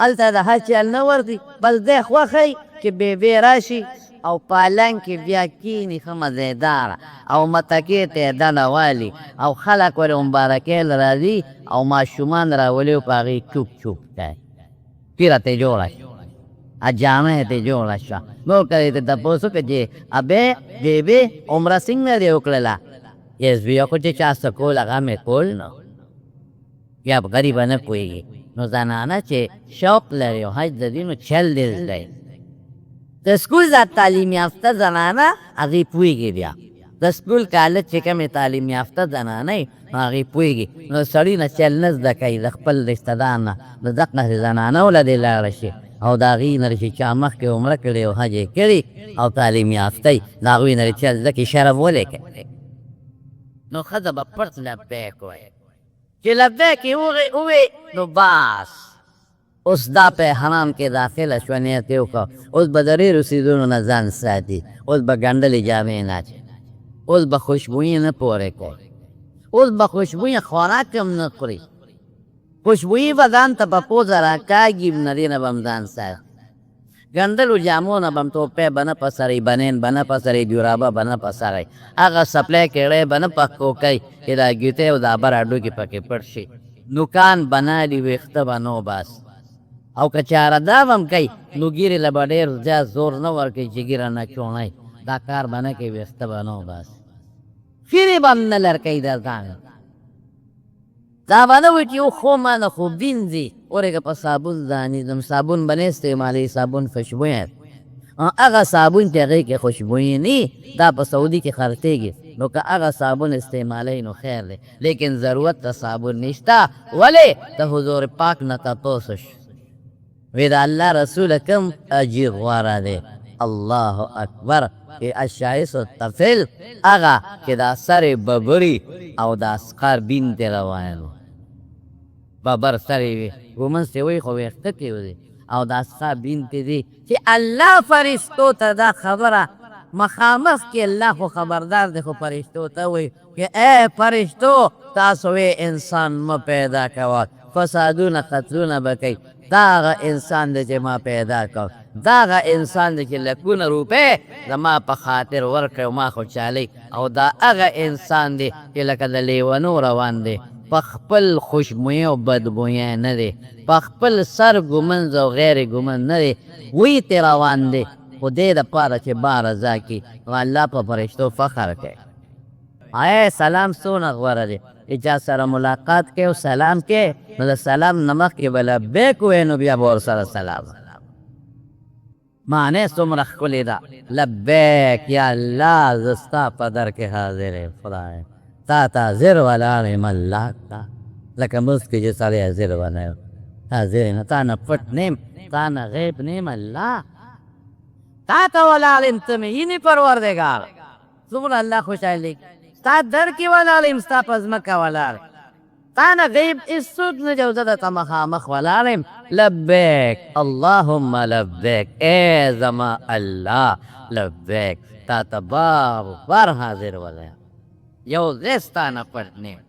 هلته د حج چل نه ورځي بس دی خوښ یي چې بیبي راشي او پالنګ کې بیا کینی ښه مزېداره او متکې ته یې دنه والي او خلک ورې مبارکۍ له راځي او ماشومان راولي او په هغې چوپ چوپ کوي پیره ته یې جوړه شوه جامه یې ته یې جوړه شوه نور که یې ته تپوس وکړه چې ابې بیبي عمره څنګه دې وکړله یې زوی خو چې چا څه کول هغه مې کول نو یا غریبه نه پوهېږي نو زنانه چې شوق لري او حج د دي نو چل دې زده د سکول دا تعلیم یافته زنانه هغې پوهېږي بیا د سکول کالج چې کومې تعلیم یافته زنانه یي نو هغې پوهېږي نو سړي نه چل نه زده کوي د خپل رشته دار نه د دقسې زنانو له دې لاړه شي او د هغې نه چې چا مخکې عمره کړې او حج یې کړي او تعلیم یافته یي د هغوی نه چل زده کړي شرف ولې کوي نو ښځه به پټ لبیک وایي چې لبیک یې ووایي نو بس اوس دا په حرام کې داخله شوه نیت یې وکړه اوس به د ډېرو څیزونو نه ځان ساتي اوس به ګنډلې جامې نه اچوي اوس به خوشبویي نه پورې کوي اوس به خوشبویي خوراک هم نه خوري خوشبویي به ځان ته په پوزه راکاږي نه دې نه به هم ځان ساتي ګنډلو جامو نه به هم ټوپۍ به نه په سرئ بنین به نه په سرئ جورابه به نه په سرئ هغه سپلی کیړی به نه په کوکئ چې دا ګیتۍ او دا بر هډوکي پکې پټ شي نوکان به نالي ویښته به نه وباسي او که چاره دا به هم کوي نو ګیرې له به ډېر زیات زور نه ورکوي چې ګیره نه چوڼی دا کار به نه کوي ویښته به نه وباسي خیرې به هم نه لرکوي د ځان دا به نه وایي چې یو خو مانه خو وینځي ورېږه په صابون ځانېږم صابون به نه استعمالوي صابون خوشبویه هغه صابون چې هغې کې خوشبویي نه دا په سعودي کې خرڅېږي نو که هغه صابون استعمالوي نو خیر دی لیکن ضرورت د صابون نشته ولې د حضور پاک نه تپوس وشو وی د الله رسول کم اجر غوره دی الله اکبر الشایس الطفل هغه چې دا سر ببري او د اسقر بین ته روان ببر سر وي ګومنځ ته وایي خو ویښته کې وځي او د اسقر بین ته دی چې الله فرشتو ته دا خبره مخامخ کې الله خو خبردار دی خو فرشتو ته وایي چې ای فرشتو تاسو انسان مه پیدا کوه فسادونه قتلونه به کوي دا هغه انسان دی چې ما پیدا کړ دا هغه انسان دی چې لکونه روپۍ زما په خاطر ورکړی او ما خوشحالۍ او دا هغه انسان دی چې لکه د لیونو روان دی په خپل خوشبویۍ او بدبویۍ نه دی په خپل سر ګمنځ او غیر ګمنځ نه دی وی ته روان دی خو دې دپاره چې با رضا کړي نو الله په فرشتو فخر کوي ای سلام څونه غوره دی چې چا سره ملاقات کوي او سلام کوي نو د سلام نه مخکې به لبیک ووایي نو بیا به ورسره سلام معنی څومره ښکلې ده لبیک یا الله زه ستا په در کې حاضر یم خدایه تا ته حاضر ولاړ یم الله ته لکه مز کې چې سړی حاضر ونه حاضر نه تا نه پټ نیم تا نه غیب نیم الله تا ته ولاړ یم ته مې یینې پروردګار څومره الله خوشحالي تا در کې ولاړ یم ستا په ځمکه ولاړ تا نه غیب هېڅوک نه دی او زه درته مخامخ ولاړ یم لبیک اللهم لبیک ای زما الله لبیک تا ته بار بار حاضر ولایم یو ځای ستا نه پټ نیم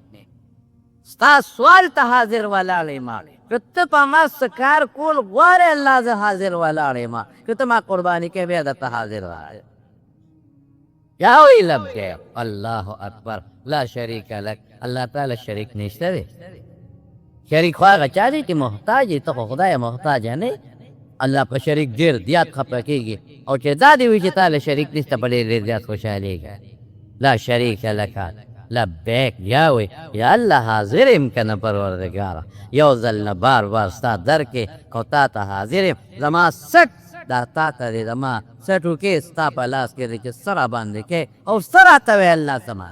ستا سوال ته حاضر ولاړ یم که ته په ما څه کار کول غواړې الله زه حاضر ولاړ یم که ته ما قرباني کوې بیا درته حاضر ولاړ یا وی لبیک الله اکبر لا شریک لک الله تعالی شریک نشته دی شریک خو هغه چا دی چې محتاج دی ته خو خدای محتاج نه الله په شریک ډېر زیات خفه کېږي او چې دا دې وي چې تا له شریک نشته په ډېر زیات خوشحالېږي لا شریک لک لبیک یا وی یا الله حاضر یم که نه پروردګاره یو ځل نه بار بار ستا در کې او تا ته حاضر یم زما سټ دا تا ته دی زما سټو کې ستا په لاس کې دی چې سره باندې کې او سره ته وی الله زما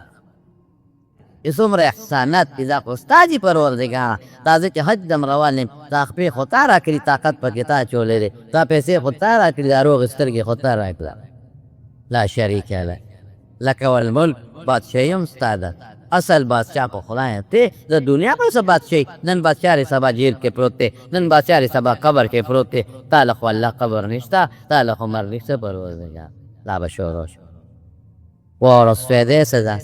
څومره احسانات دي دا خو ستا دي پروردګاره دا زه چې حج دم روان یم دا خپې خو تا را کړي طاقت پکې تا چولی دی دا پیسې خو تا را کړي دا روغ سترګې خو تا را کړه لا شریک لک لکه والملک بادشاهي هم ستا ده اصل بادشاه خو خدای ته د دنیا په څه بادشاهي نن بادشاه دی سبا جیل کې پروت دی نن بادشاه دی سبا قبر کې پروت دی تا له خو الله قبر نشته تا له خو مرګ نشته پروردګار لا به شروع شو ورسویدې سزا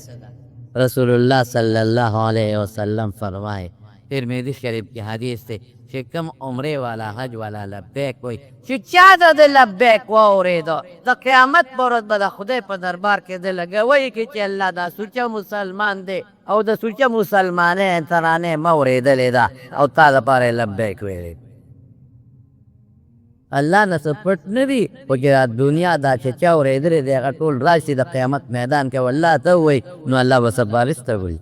رسول الله صلی الله علیه وسلم فرمائے ترمذی شریف کی حدیث سے چې کوم عمره والا حج والا لبیک وای چې چا د لبیک واورېدو د قیامت پر ورځ به د خدای په دربار کې د لګوي کې چې الله دا سوچه مسلمان دی او د سوچه مسلمانې ترانې مه اورېدلې ده او تا لپاره لبیک ویلې الله نه څه پټ نه دي خو چې دنیا دا چې چا اورېدلې دی هغه ټول راشي د قیامت میدان کې والله ته ووایي نو الله به سفارش ته وایي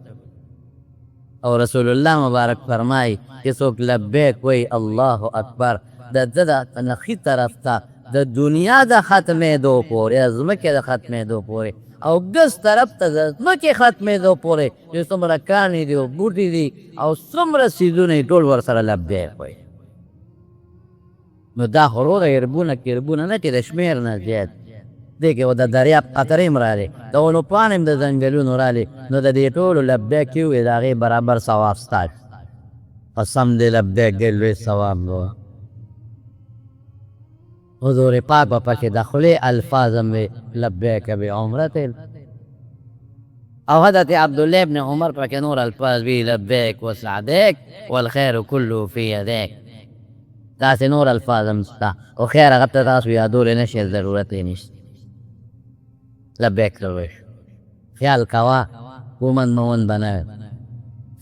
او رسول الله مبارک فرمایي چې څوک لبیک وایي الله اکبر د ده د نخي طرف ته د دنیا د ختمېدو پورې د ځمکې د ختمېدو پورې او ګس طرف ته د ځمکې ختمېدو پورې چې څومره کاڼي دي او بوټي دي او څومره څیزونه یې ټول ورسره لبیک وایي نو دا خو روغه یربونه کیربونه نه چې د شمېر نه زیات دی کې د دریاب قطرې هم راغلې د ونو پاڼې هم د ځنګلونو راغلې نو د دې ټولو لبیک یې ووایي د هغې برابر ثواب ستا قسم دې لبیک ډېر لوی ثواب دی حضور پاک به پکې د خولې الفاظ هم وي لبیک بعمرة او حضرت عبدالله ابن عمر پکې نور الفاظ وي لبیک وسعدیک والخیر کله فی یدیک داسې نور الفاظ هم شته او خیر هغه ته تاسو یادولی نه شئ ضرورت یې نشته لبیک لوی خیال کوه ومن مون به نه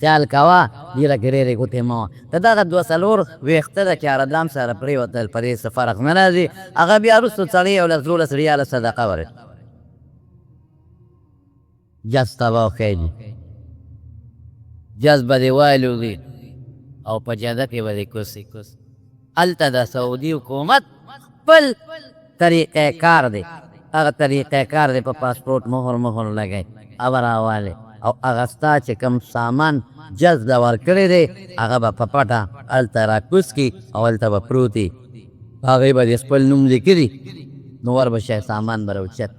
خیال کوه ډېره ګرېرې ګوتې مه وه د دغه دوه څلور ویښته ده چې ارادام سره پرېوتل په دې څه فرق نه راځي هغه بیا وروستو سړی یولس دولس ریاله صدقه ورکړي جز ته به وښیږي جز به دې والوځي او په جده کې به دې کوسي هلته د سعودي حکومت خپل طریقې کار دی هغه طریقې کار دی په پاسپورټ مهر لګی او راوالی او هغه ستا چې کوم سامان جز د ورکړی دی هغه به په پټه هلته راکوز کړي او هلته به پروت وي هغې به د خپل نوم لیکلي نو ور به شی سامان به راوچت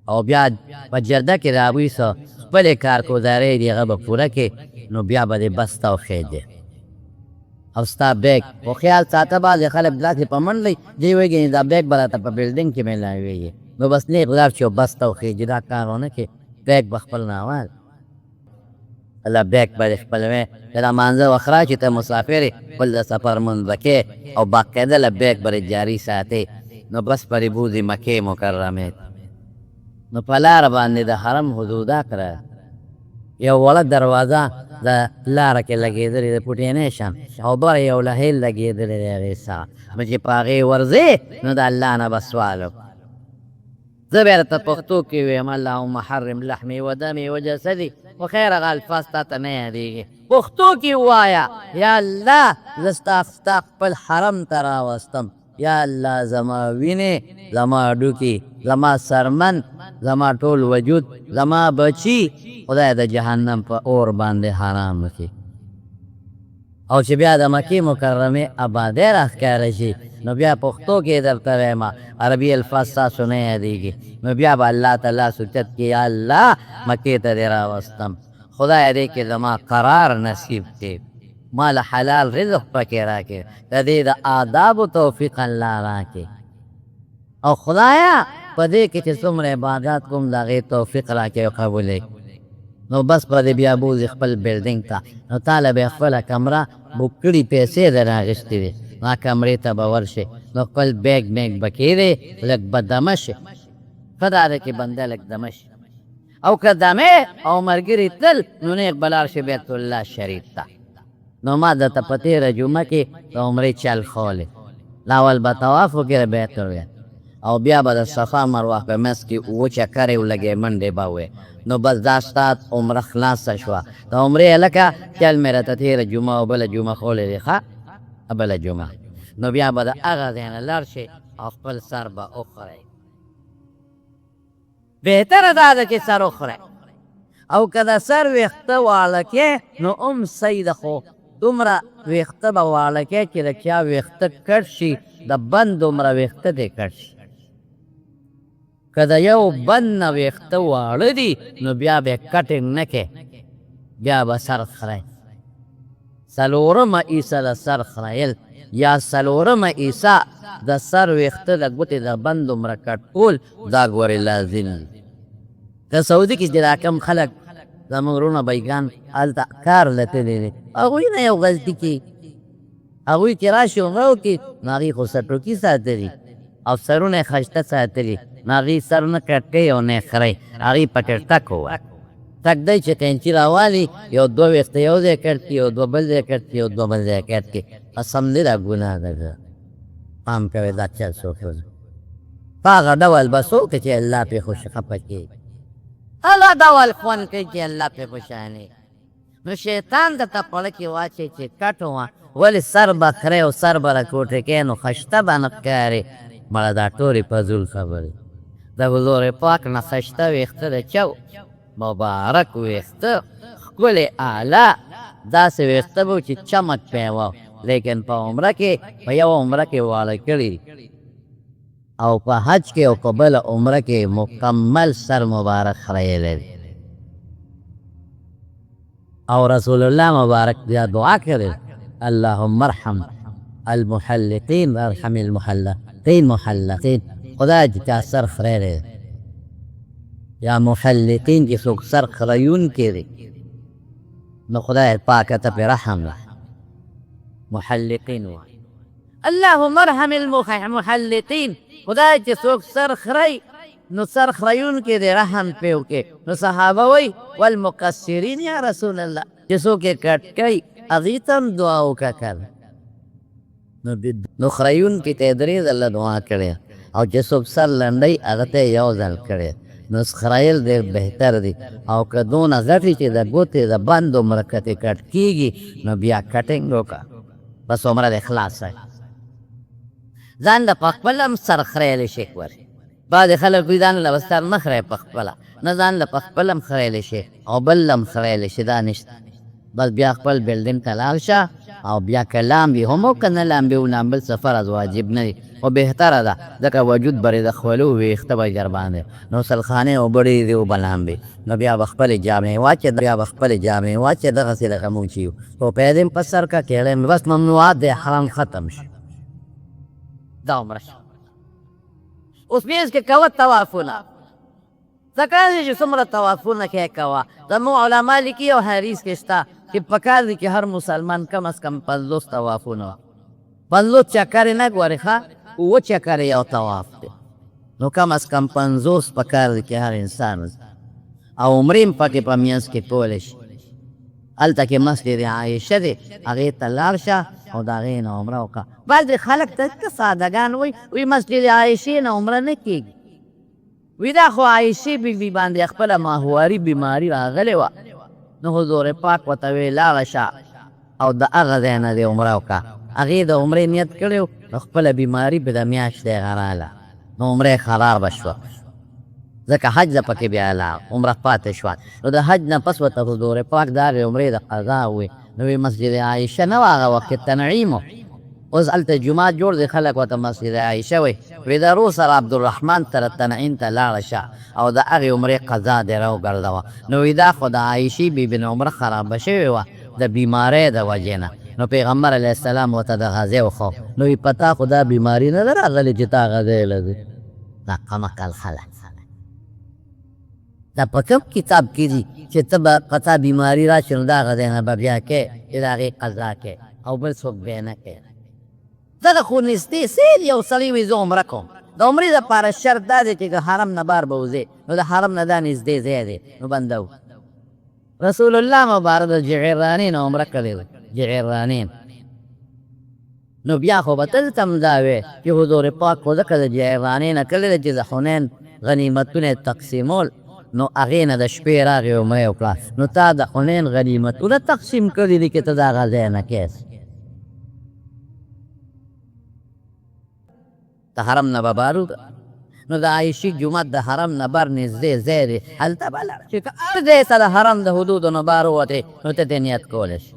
او بیا په جرده کې راویسه خپلې کارګزارۍ دي هغه به پوره کړي نو بیا به دې بس ته وښیږي او ستا بیگ خو خیال ساته بعضې خلک داسې په منډی دوی وایي دا بیگ به راته په بلډینګ کې میلاویږي نو بس نیغ لاړ شي او بس ته وخېږي دا کار ونه کړي بیگ به خپل ناوال الله بیگ به دې خپل وی چې دا مانځه وخت راشي ته مسافر یې خپل د سفر مونځ به کې او باقاعده له بیگ به جاري ساتې نو بس پرې بوځي مکې مکرمې نو په لاره باندې د حرم حدودا کړه یو وړه دروازه د لاره کې لګېدلې د پوټینې شان او بره یو لهیل لګېدلی دی هغې سره نو چې په هغې ورځې نو د الله نه به سوال وکړو زه بیا درته پښتو کې ویم اللهم حرم لحمي و دمي و جسدي خو خیر هغه الفاظ تا ته نه یادېږي پښتو کې ووایه یا الله زه ستا خپل حرم ته راوستم یا الله زما وینې زما ډوکي زما سرمن زما ټول وجود زما بچي خدای د جهنم په اور باندې حرام وکړي او چې بیا د مکې مکرمې آبادۍ راښکاره شي نو بیا پښتو کې درته وایم عربي الفاظ تاسو نه یادېږي نو بیا به الله تعالی سوچت کې یا الله مکې ته دې راوستم خدای دې کې زما قرار نصیب کړي ما له حلال رزق پکې راکړي د دې د آدابو توفیق الله راکړي او خدایا په دې کې چې څومره عبادات کوم د هغې توفیق راکړي او قبول کړي نو بس به دې بیا بوځي خپل بلډینګ ته نو تاله به خپله کمره بوک کړي پیسې در اخیستې وي ما کمرې ته به ورشي نو خپل بیګ میګ به کېدی لږ به دمه شي ښه دا ده چې بنده لږ دمه شي او که دمې او ملګري تل نو نیغ به لاړ شي بیت الله شریف ته نو ما درته په تېره جمعه کې د عمرې چل ښولی لاول به طواف وکړې بیت الله او بیا به د صفا مروه په منځ کې اووه چکرې ولګې منډې به وې نو بس دا ستا عمره خلاصه شوه د عمرې هلکه چل مې راته تېره جمعه او بله جمعه ښولی دی ښه بله جمعه نو بیا به د هغه ځای نه لاړ شي او خپل سر به وخورئ بهتره دا ده چې سر وخورئ او که د سر ویښته واړه کې نو هم صحیح ده خو دومره ویښته به واړه کې چې د چا ویښته کټ شي د بند دومره ویښته دې کټ شي که د یو بند نه ویښته واړه دي نو بیا به کټینګ نه کې بیا به سر خورئ څلورمه عیسه د سر خریل یا څلورمه عیسه د سر ویښته د ګوتې د بند دومره کټ کول دا ګورې لازم دي که سعودي کې چې دا کم خلک زموږ وروڼه بیګان هلته کار له تللی دی هغوی نه یو غلطي کوي هغوی چې راشي عمره وکړي نو هغوی خو سرټوکي ساتلي او سرونه یې ښایسته ساتلي نو هغوی سر نه کټ کوي او نه یې خرئ هغوی پټې ټک ووایي تک دی چې قینچي راوالي یو دوه ویښته یو ځای کټ کړي یو دوه بل ځای کټ کړي یو دوه بل ځای کټ کړي قسم دی دا ګناه ده پام کوئ دا چل څوک په هغه ډول به څوک چې الله پرې خوشخفه کړي هغه ډول خوند کوي چې الله پرې خوشحالي نو شیطان درته پړه کې واچوي چې کټ وه ولې سر به خرې او سر به راکوټې کوې نو خشته به نه ښکارې مړه دا ټولې فضول خبرې د حضور پاک نه خشته ویښته د چو مبارک ویښته ښکلې اعلی داسې ویښته به چې چمک پې وه لیکن په عمره کې په یو عمره کې واړه کړي او په حج کې او په بله عمره کې مکمل سر مبارک خریلی دی او رسول الله مبارک بیا دعا کړې اللهم ارحم المحلقین وارحم المحلقین محلقین خدای چې چا سر خریلی دی یا محلقین چې څوک سر خریونکي دي نو خدای پاکه ته پرې رحم وکړه محلقین وایي اللهم ارحم المحلقین خدای چې څوک سر خری نو سر خریونکي دي رحم پرې وکړي نو صحابه وایي والمقصرین یا رسول الله چې څوک یې کټ کوي هغوی ته هم دعا وکړه نو خریونکي ته یې درې ځله دعا کړې او چې څوک سر لنډوي هغه ته یې یو ځل کړې نو خریل ډېر بهتر دی او که دونه غټي چې د ګوتې د بند عمره کتې کټ کېږي نو بیا کټینګ وکړه بس عمره دې خلاصه ځان له په خپله هم سر خریلی شي ورې بعضې خلک وایي ځان له به سر نه خری په خپله نه ځان له په خپله هم خریلی شي او بل هم خریلی شي دا نشته بس بیا خپل بلډینګ ته لاړ شه او بیا که لامبي هم او که نه لامبي ولامبل سفر از واجب نه دی خو بهتره ده ځکه وجود برې د خولو ویښته به ژر باندې نو سلخانې اوبه ډېرې دي اوبه لامبي نو بیا به خپلې جامې واچې دغسې لکه موږ چې یو خو پیدې م په سر کړه کیړی مې بس ممنوعات د احرام ختم شي دا عمره شو اوس منځ کې کوه طوافونه ځکه چې څومره طوافونه کې کوه زموږ علما لیکي او حدیث کې شته چې پکار دي چې هر مسلمان کم از کم 50 طوافونه 50 چکرې نه ګورې ښه اووه چکرې یو طواف دی نو کم از کم 50 پکار دي چې هر انسان او عمرې م پکې په منځ کې کولی شي هلته کې مسجد عایشه دی هغې ته لاړ شه او د هغې نه عمره وکړه بعضې خلک ته سادهګان وایي مسجد عایشې نه عمره نه کېږي وی دا خو عایشې بیبي باندې خپله ماهواري بیماري راغلې وه نو حضور پاک ورته ویې لاړه شه او د هغه ځای نه دې عمره وکړه هغې د عمرې نیت کړی و نو خپله بیماري به د میاشتې غراله نو عمره خرابه شوه ځکه حج ده پکې بیا لاړ عمره پاتې شوه نو د حج نه پس ورته حضور پاک دا د عمرې د قضا ووی نو وی مسجد عائشه نه هغه وخت تنعیم اوس هلته جومات جوړ دی خلک ورته مسجد عایشه وایي وی د روس سره عبدالرحمن ته تنعیم ته لاړه شه او د هغې عمرې قضا دې راوګرځوه نو وی دا خو د عایشې بیبي نه عمره خرابه شوې وه د بیمارۍ د وجې نه نو پیغمبر علیه السلام ورته دغه ځای وښو نو وی په تا خو دا بیماري نه ده راغلې چې تا هغه ځای لږې دا کمقل خلک دا په کوم کتاب کې دي چې ته به په تا بیماري راشي نو د هغه ځای نه به بیا کې چې د هغې قضا کې او بل څوک بیا نه کوي دغه خو نږدې سیل یو سړی وي زه عمره کوم د عمرې دپاره شرط دا دی چې که حرم نه بار به وځې نو د حرم نه دا نږدې ځای دی نو بنده و رسول الله مبارک د جعرانین عمره کړې ده جعرانین نو بیا خو به دلته هم دا وی چې حضور پاک خو ځکه د جعرانین نه کړې ده چې د حنین غنیمتونه تقسیمول نو هغې نه د شپې راغې عمرې وکړه نو تا د حنین غنیمتونه تقسیم کړي دي چې ته د هغه ځای نه کیس د حرم نه به بار نو د عایشې جومات د حرم نه بر نږدې ځای دی هلته به لاړ چې که هر ځای ته د حرم د حدودو نه بار ووتې نو ته دې نیت کولی شي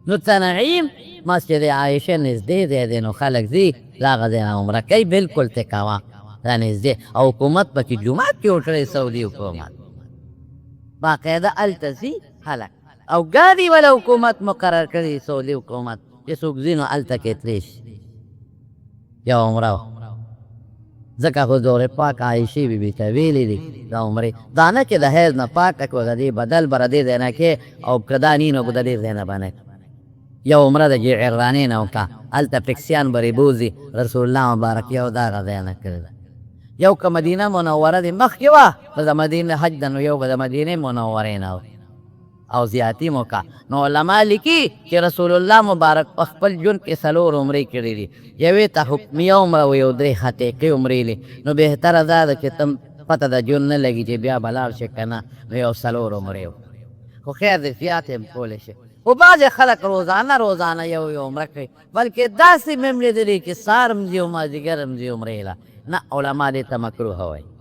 نو تنعیم مسجد عایشه نږدې ځای دی نو خلک ځي د هغه ځای نه عمره کوي بلکل ته کوه دا نږدې او حکومت پکې جومات جوړ کړی سعودي حکومت باقاعده هلته ځي خلک او ګاډي ولا حکومت مقرر کړي سعودي حکومت چې څوک ځي نو هلته کې تللی شي یا عمره ځکه حضور پاک عایشې بیبي ته ویلي دي د عمرې دا نه چې د حیض نه پاکه کړو د دې بدل به د دې ځای نه کې او که دا نی نو به د دې ځای نه به نه یو عمره د جعرانین نه وکړه هلته ټکسیان به بوځي رسول الله مبارک یو د هغه ځای نه کړې ده یو که مدینه منوره دې مخکې وه د مدینې حج ده نو یو به د مدینې منورې نه او زیاتی موکا نو علما لیکي چې رسول الله مبارک په خپل ژوند کې 4 عمرې کړې دي یوې ته حکمیه عمره وي او 3 حقیقي عمرې دي نو بهتره دا ده چې تم پته د ژوند نه لګي چې بیا به لاړ شي که نه نو یو 4 عمرې خو خیر دی زیات هم کولی شي خو بعضې خلک روزانه یو عمره کوي بلکې داسې مې هم لیدلي چې سهار هم ځي او مازدیګر هم ځي عمرې له نه علما دې ته مکروه وایي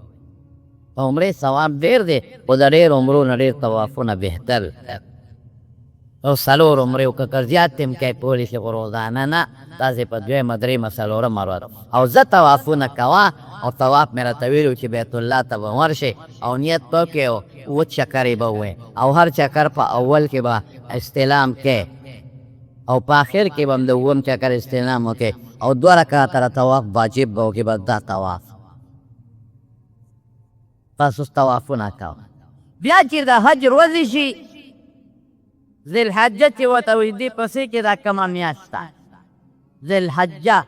په عمرې ثواب ډېر دی خو د ډېر عمرو نه ډېر طوافونه بهتر او 4 عمرې وکړه که زیات هم کوې پولی شي خو روزانه نه داسې په 2 درېیمه 4 ورځ او زه طوافونه کوه او طواف مې راته ویلي چې بیت الله ته به ورشئ او نیت به وکړې او 7 چکرې به ووایې او هر چکر په اول کې به استلام کوې او په آخر کې به هم د 7 چکر استلام وکړې او 2 رکعته طواف واجب به وکړې بس دا طواف پس اوس طوافونه کوه بیا چې د حج ورځې شي ذوالحجه چې ورته وایي دې پسې کې دا کومه میاشت ده ذوالحجه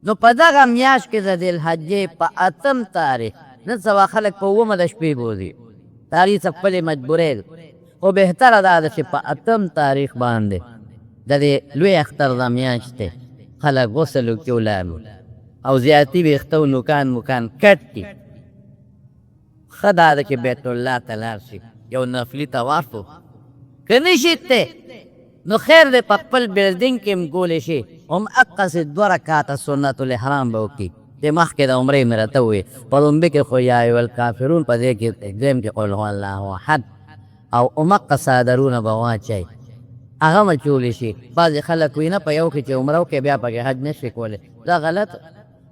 نو په دغه میاشت کې د ذوالحجې په 8 تاریخ نن سبا خلک په 9 د شپې بوځي تاریخ خپلې مجبورۍ خو بهتره دا ده چې په 8 تاریخ باندې د دې لوی اختر د میاشت دی خلک غسل وکړي ولاړ او زیاتي ویښته و نوکان کټ کړي ښه دا ده چې بیت الله ته لاړ شي یو نفلي طواف و که نه شي ته نو خیر دی په خپل بلډینګ کې هم کولی شي هم هقسې 2 رکعته سنت الاحرام به وکړي د مخکې د عمرې مې راته وویل په لومبي کې خو یا ایها الکافرون په دې کې دویم کې قل هو الله احد او همقه څادرونه به واچئ هغه مچولی شي بعضې خلک وي نه په یو کې چې عمره وکړې بیا پکې حج نه شي کولی دا غلط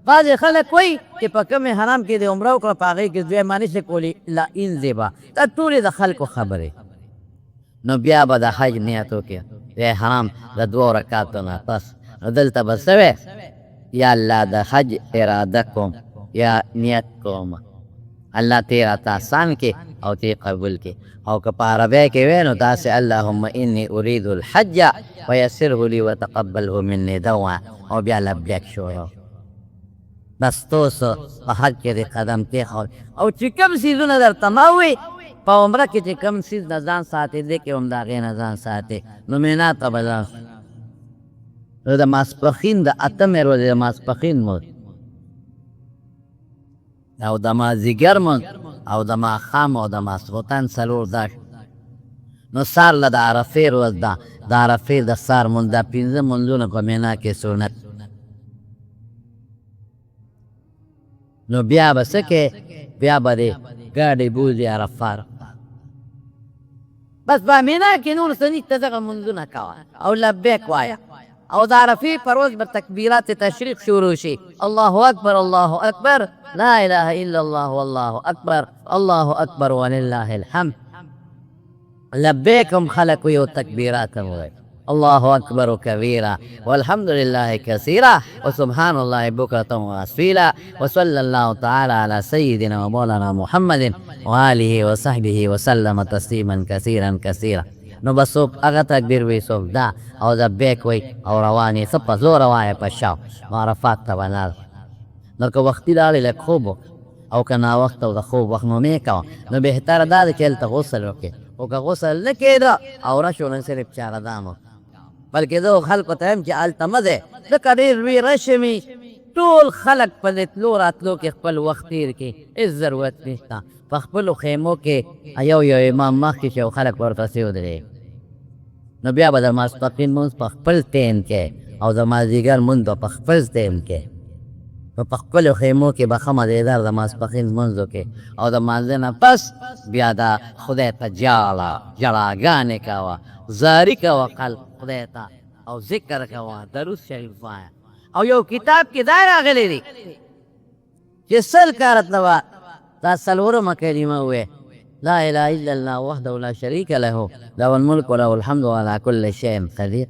بعضې خلک وایي چې په کومې حرام کې د عمره وکړه په هغې کې دویمه نه شي کولی لا انځې به دا ټولې د خلکو خبرې نو بیا به د حج نیت وکړي د حرام د 2 رکعاتو نه پس نو دلته به څه وی یا الله د حج اراده کوم یا نیت کوم الله ته راته آسان کې او ته قبول کې او که په عربی کې وی نو داسې اللهم انی اريد الحج ویسره لي وتقبله مني دوا او بیا لبیک شروع بس توسو په حج کې د قدم کېښود او چې کوم څیزونه درته ما ووي په عمره کې چې کوم څیز نه ځان ساتې دی کې هم د هغې نه ځان ساتې نو مینا ته به ځان نو د ماسپښین د 8مې ورځې د ماسپښین مونځ او د مازدیګر مونځ او د ماښام او د ماسخوتن 4 دا نو سار له د عرفې ورځ ده د عرفې د سار مونځ دا 5 مونځونه په مینا کې سنت نو بیا به څه کې بیا به دې ګاډی بوځي عرفه بس په مینا کې نور څه نشته، دغه منځونه کوه او لبیک وایه او د عرفې پر ورځ به تکبیرات تشریق شروع شي. الله اکبر الله اکبر، لا اله الا الله والله اکبر، الله اکبر ولله الحمد. لبیک هم خلق وي او تکبیرات هم وایي. الله اکبر کبیرا والحمد لله کثیرا وسبحان الله بکرة واصیلا وصلی الله تعالی علی سیدنا ومولانا محمد وآله وصحبه وسلم تسلیما کثیرا کثیرا. نو بس څوک هغه تکبیر وی، څوک دا او لبیک وی او روانې څه په زوره وایه په شاو عرفات ته به لاړ. نو که وختي لاړې لږ خوب او که ناوخته او د خوب وخت نو مې کوه، نو بهتره دا ده چې هلته غسل وکړې. او که غسل نه کېده او رش ونه صرف چاره دام وکړه، بلکې زه خلکو ته یم چې هلته مه ځئ، ځکه ډېر لوی رش وي، ټول خلک په دې تلو راتلو کې خپل وخت تېر کړي، هېڅ ضرورت نشته. په خپلو خیمو کې یو امام مخکې شي او خلک ورپسې ودرېږي، نو بیا به د ماسپښین لمونځ په خپل ټیم کې او د مازدیګر لمونځ به په خپل ټیم کې په خپلو خیمو کې به ښه مزېدار د ماسپښین لمونځ وکړې او د لمانځه نه پس بیا د خدای ته ژړاګانې کوه، زاري کوه خدای ته او ذکر کوه، درود شریف وایه. او یو کتاب کې دا راغلی دی چې 100 کاله به دا څلورمه کلمه ووایې، لا اله الا الله وحده لا شریک له له الملک وله الحمد وعلى كل شيء قدیر.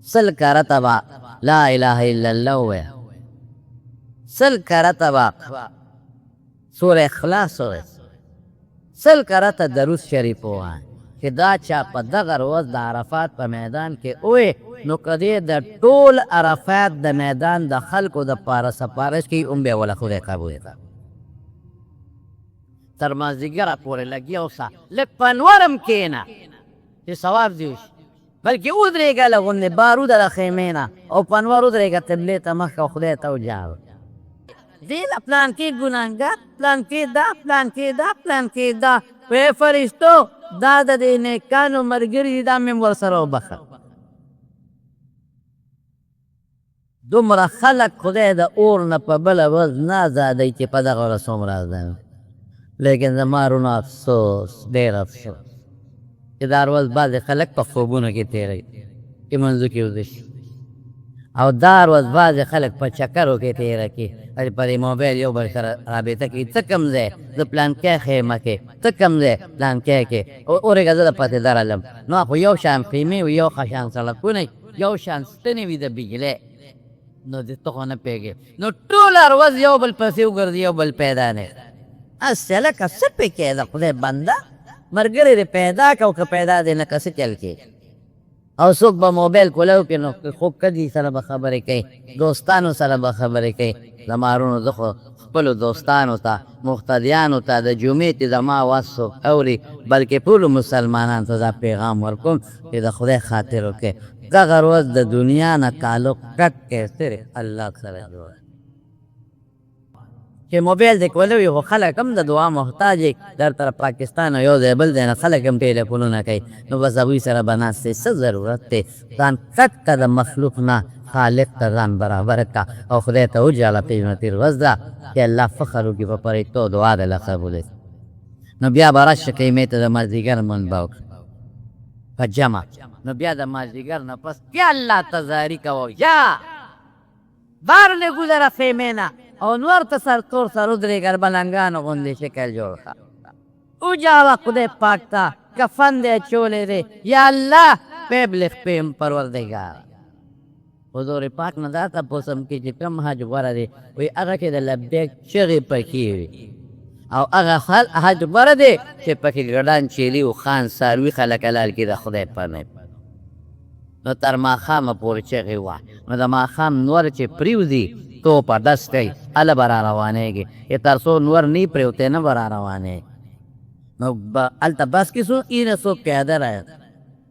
100 کاله به لا اله الا الله ووایې، 100 کاله به سوره اخلاص ووایې، 100 کاله درود شریف ووایه. چې دا چا په دغه ورځ د عرفات په میدان کې ووایې، نو که دې د ټول عرفات د میدان د خلکو دپاره سفارش کوي، هم بیا وله خدای قبول کړه. تر مازدیګره پورې لګیا اوسه، لږ په انور هم کښېنه چې ثواب دې وشي، بلکې ودرېږه له غوندې باروده د خیمې نه او په انور ودرېږه، قبلې ته مخ او خدای ته وجاړه. دې له پلان کې ګناهګار، پلان کې دا، پلان کې دا، پلان کې دا، وی فرشتو دا د دې نیکانو ملګري دي، دا مې ورسره وبخه. دومره خلک خدای د اور نه په بله ورځ نه ازادوي چې په دغه ورځ څومره ازادوي. لیکن زما رونو افسوس، ډېر افسوس چې دا ورځ بعضې خلک په خوبونو کې تېروي چې منځو کې ویده شي، او دا ورځ بعضې خلک په چکرو کې تېره کړي، په دې موبایل یو بل سره رابطه کوي. ته کوم ځای؟ د پلانکی خیمه کې. ته کوم ځای؟ پلانکی کې. اورېږه زه د پتې درلم. نو خو یو شان خیمې وي، یو شان سړکونه، یو شان ستنې وي د بجلۍ، نو دې ته خو نه پوهېږې. نو ټوله ورځ یو بل پسې وګرځي، یو بل پیدا نه هسې لکه څه پکې د خدای بنده ملګری دې پیدا که او که پیدا دې نه که څه چل کې. او څوک به موبایل کولو کې نو خوب کدي سره به خبرې کوي، دوستانو سره به خبرې کوي. زما رونو زه خو خپلو دوستانو ته، مقتدیانو ته د جمعې چې زما اواز څوک اوري، بلکې ټولو مسلمانانو ته دا پیغام ورکوم چې د خدای خاطر وکړئ. دغه ورځ د دنیا نه تعلق کټ کړئ، صرف الله سره جوړ. چې موبایل دې کولو وي خو خلک هم د دعا محتاج دي، در طرف پاکستان او یو ځای بل ځای نه خلک هم ټیلیفونونه کوي، نو بس هغوی سره به ناست دی. څه ضرورت دی؟ ځان کټ که د مخلوق نه خالق ته ځان برابر که او خدای ته وجاړه. قیمتي ورځ ده چې الله فخر وکړي په پرېږدو، دعا دې له قبوله شي. نو بیا به راشي خیمې ته د مازدیګر لمونځ به وکړو په جمع. نو بیا د مازدیګر نه پس بیا الله ته زاري کوو، یا بار لګوزره خیمې نه او نور ته سرتور سر ودرېږه، ملنګانو غوندې شکل جوړ کړه، وجاړه خدای پاک ته، کفن دې اچولی دی. یا الله پیبلې خپېم پروردګاره. حضور پاک نه دا تپوس هم کې چې کوم حج غوره دی، وایي هغه کې د لبیک چغې پکې وي، او هغه حج غوره دی چې پکې ګډان چیلي و خان څاروي خلک حلال کړي د خدای په نوم. نو تر ماښامه پورې چغې وه، نو د ماښام نور چې پرېوځي تو په دست کوي، هله به را روانېږي، تر څو نور نه پرېوتی نه به را روانېږي. نو هلته بس کې څوک اینه څوک پیاده راځي.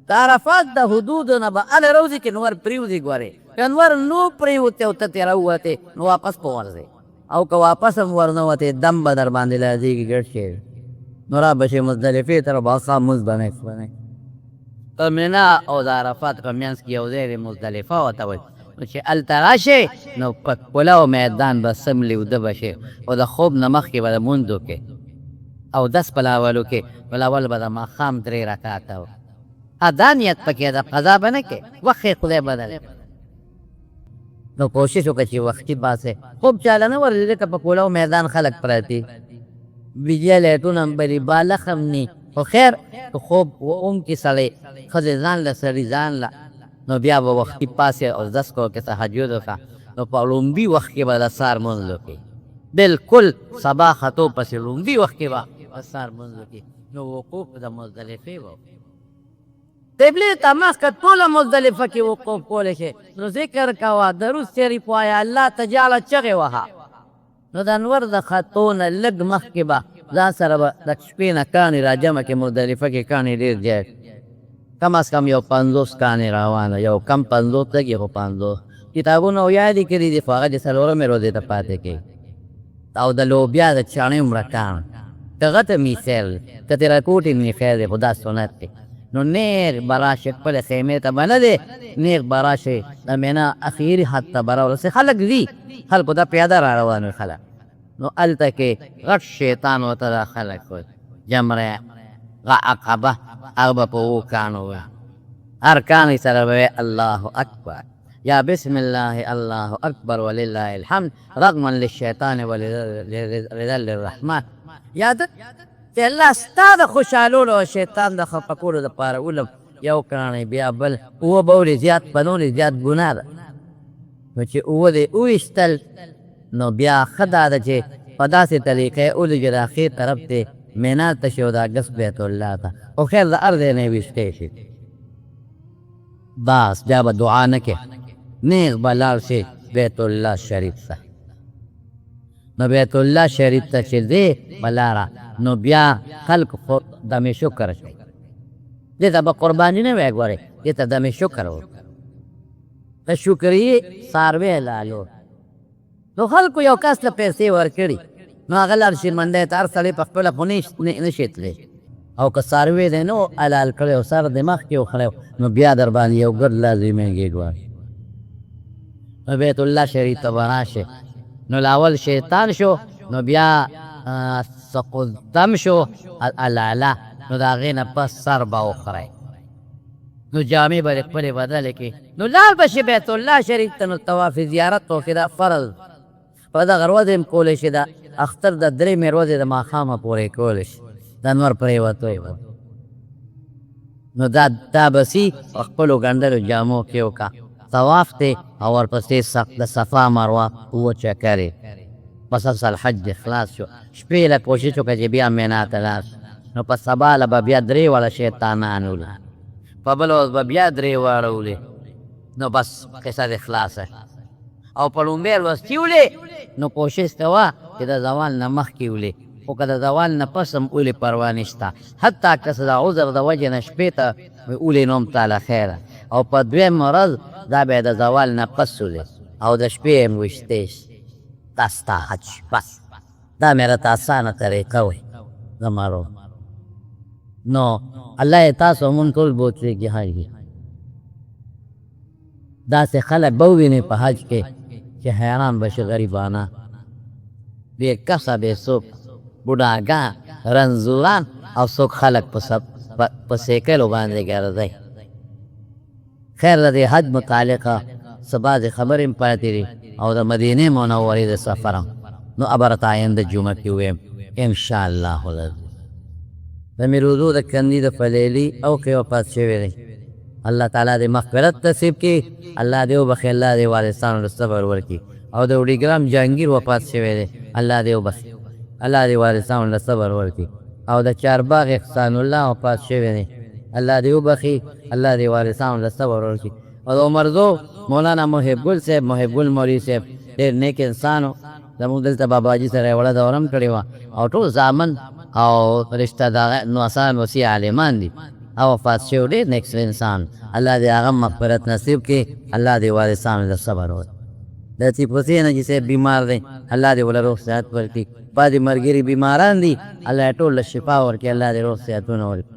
د عرفات د حدودو نه به هله راوځي چې نور پرېوځي. ګورې که نور نو پرېوتی او ته ترې راووتې نو واپس په ورځې، او که واپس هم ورنوتې دم به در باندې لازېږي ګډ شي. نو را به شي مزدلفې ته ماښام مونځ به نه کوې. په مینا او د عرفات په منځ کې یو ځای دی مزدلفه ورته وایي. نو چې هلته راشئ نو په پوله او میدان به سم لیوده به شي، او د خوب نه مخکې به د لمونځ وکړئ. او 10 پلاولو کې پلاول به د ماښام 3 رکعاته و دا نیت پکې د قضا به نه کې وخت یې خدای بدل نو کوشش وکړه چې وختي باسې خوب چاله نه ورلې که په کولاو میدان خلک پراته بجلی لایټونه هم بلي بالښ هم ني خو خیر که خوب وونکي سړی ښځې ځان له سړي ځان له نو بیا به وختي پاسې او 10 کو کې تهجد وکړه نو په لومبي وخت کې به د سهار مونځ وکړي بالکل سبا خطو پسې لومبي وخت کې به د سهار مونځ وکړي نو وقوف د مزدلفې به قبلې ته مخکې ټوله مزدلفه کې وقوف کولی شي نو ذکر کوه درود شریف وایه الله تجاله چغې وهه نو د انور د خطو نه لږ مخکې به ځان سره به د شپې نه کاڼي را جمع کړي مزدلفه کې کاڼي ډېر زیات کم از کم یو 50 کاڼي روانه یو کم 50 لږې خو 50 کتابونه او یادې کړي دي خو هغه د څلورمې ورځې ته پاتې کوي او د لوبیا د چاڼې عمره کان که غټه میخیل که تیراکوټې میخیل دی خو دا سنت دی نو نیغ براشې خپلې خیمې ته به نه دی نیغ براشې د مینا اخیري حد ته به راورسې خلک ځي خلکو ته پیاده را روان وي خلک نو هلته کې غټ شیطان ورته دا خلک وایي جمره عقبه هغه به په 7 کاڼو وي هر کاڼي سره به الله اکبر یا بسم الله الله اکبر ولله الحمد رغما للشیطان ولرضا للرحمن یاد چې الله ستا د خوشحالولو او شیطان د خفه کولو دپاره ولم یو کاڼی بیا بل اووه به ولې زیات په نو زیات ګناه ده نو چې اووه دې وویشتل نو بیا ښه دا ده چې په داسې طریقې ولېږي د اخر طرف ته مینا ته شي او د اګست بیت الله ته خو خیر د هر ځای نه یې ویشتی شي بس بیا به دعا نه کې نیغ به لاړ شي بیت الله شریف ته نو بیت الله شریف ته چې دی به لاړه نو بیا خلق خو دمې شکر شي دې ته به قرباني نه وی ګورې دې ته دمې شکر وکړه د شکرې څاروی لالو نو خلکو یو کس له پیسې ورکړي نو هغه لاړ شي منډی ته هر سړی په خپله خو نه شي تللی او که څاروی دی نو حلال کړی او سر د مخکې وخړی نو بیا در باندې یو ګرد لازمیږي ګورې نو بیت الله شریف ته به راشي نو لاول شیطان شو نو بیا سقدم شو الاله نو د هغې نه پس سر به وخورئ نو جامې به د خپلې بدلې کړي نو لاړ به شي بیت الله شریف ته نو طواف زیارت وکړي دا فرض په دغه ورځې هم کولی شي د اختر د 3مې ورځې د ماښامه پورې کولی شي د انور پرېوتو نو دا به سي په خپلو ګنډلو جامو کې وکړه طواف دی او ورپسې د صفا مروه 7 چکرې پس اصل حج خلاص شو شپې له کوشش وکړه چې بیا مینا ته لاړ نو په سبا له به بیا 3 واړه شیطانان ولي په بل ورځ به بیا 3 واړه ولي نو بس قصه دې خلاصه او په لومبۍ ورځ چې ولي نو کوشش کوه چې د زوال نه مخکې ولي خو که د زوال نه پس هم ولي پروا نشته حتی که څه د عذر د وجې نه شپې ته ولي نو هم تعالی خیره او په 2م ورځ دا به د زوال نه پس ولي او د شپې هم ویشتی شي دا ستا حج بس دا مې راته اسانه طریقه وی زمارو نو الله یې تاسو مونږ ټول بوتلی کې حج داسې خلک به ووینئ په حج کې چې حیران به شي غریبانه بې کسه بې څوک بوډاګان رنځوران او څوک خلک په سیکلو باندې ګرځئ خیر د دې حج متعلقه څه بعضې خبرې هم پاتې دي او د مدینې منورې د سفر هم نو ابرت آینده جمعه کې ویم انشاءالله العزیز د میرودو د کندي د فلیلي او کې وفات شوی دی الله تعالی دې مغفرت نصیب کړي الله دې وبخي الله دې وارثانو له صبر ورکړي او د وډیګرام جهانګیر وفات شوی دی الله دې وبخي الله دې وارثانو له صبر ورکړي او د چارباغ احسان الله وفات شوی دی الله دې وبخي الله دې وارثانو له صبر ورکړي او د عمرزو مولانا محب ګل صاحب محب ګل مولوي صاحب ډېر نیک انسان و زموږ دلته باباجي سره یې وړه دوره هم کړې وه او ټول زامن او رشته دار نواسان وسیع عالمان دي او وفات شوی ډېر نیک انسان الله دې هغه مغفرت نصیب کړي الله دې وارثانو له صبر ورکړي د ټیپوسي نه چې صاحب بیمار دی الله دې وله روغ صحت ورکړي بعضې ملګري بیماران دي الله یې ټول له شفا ورکړي الله دې روغ صحتونه ورکړي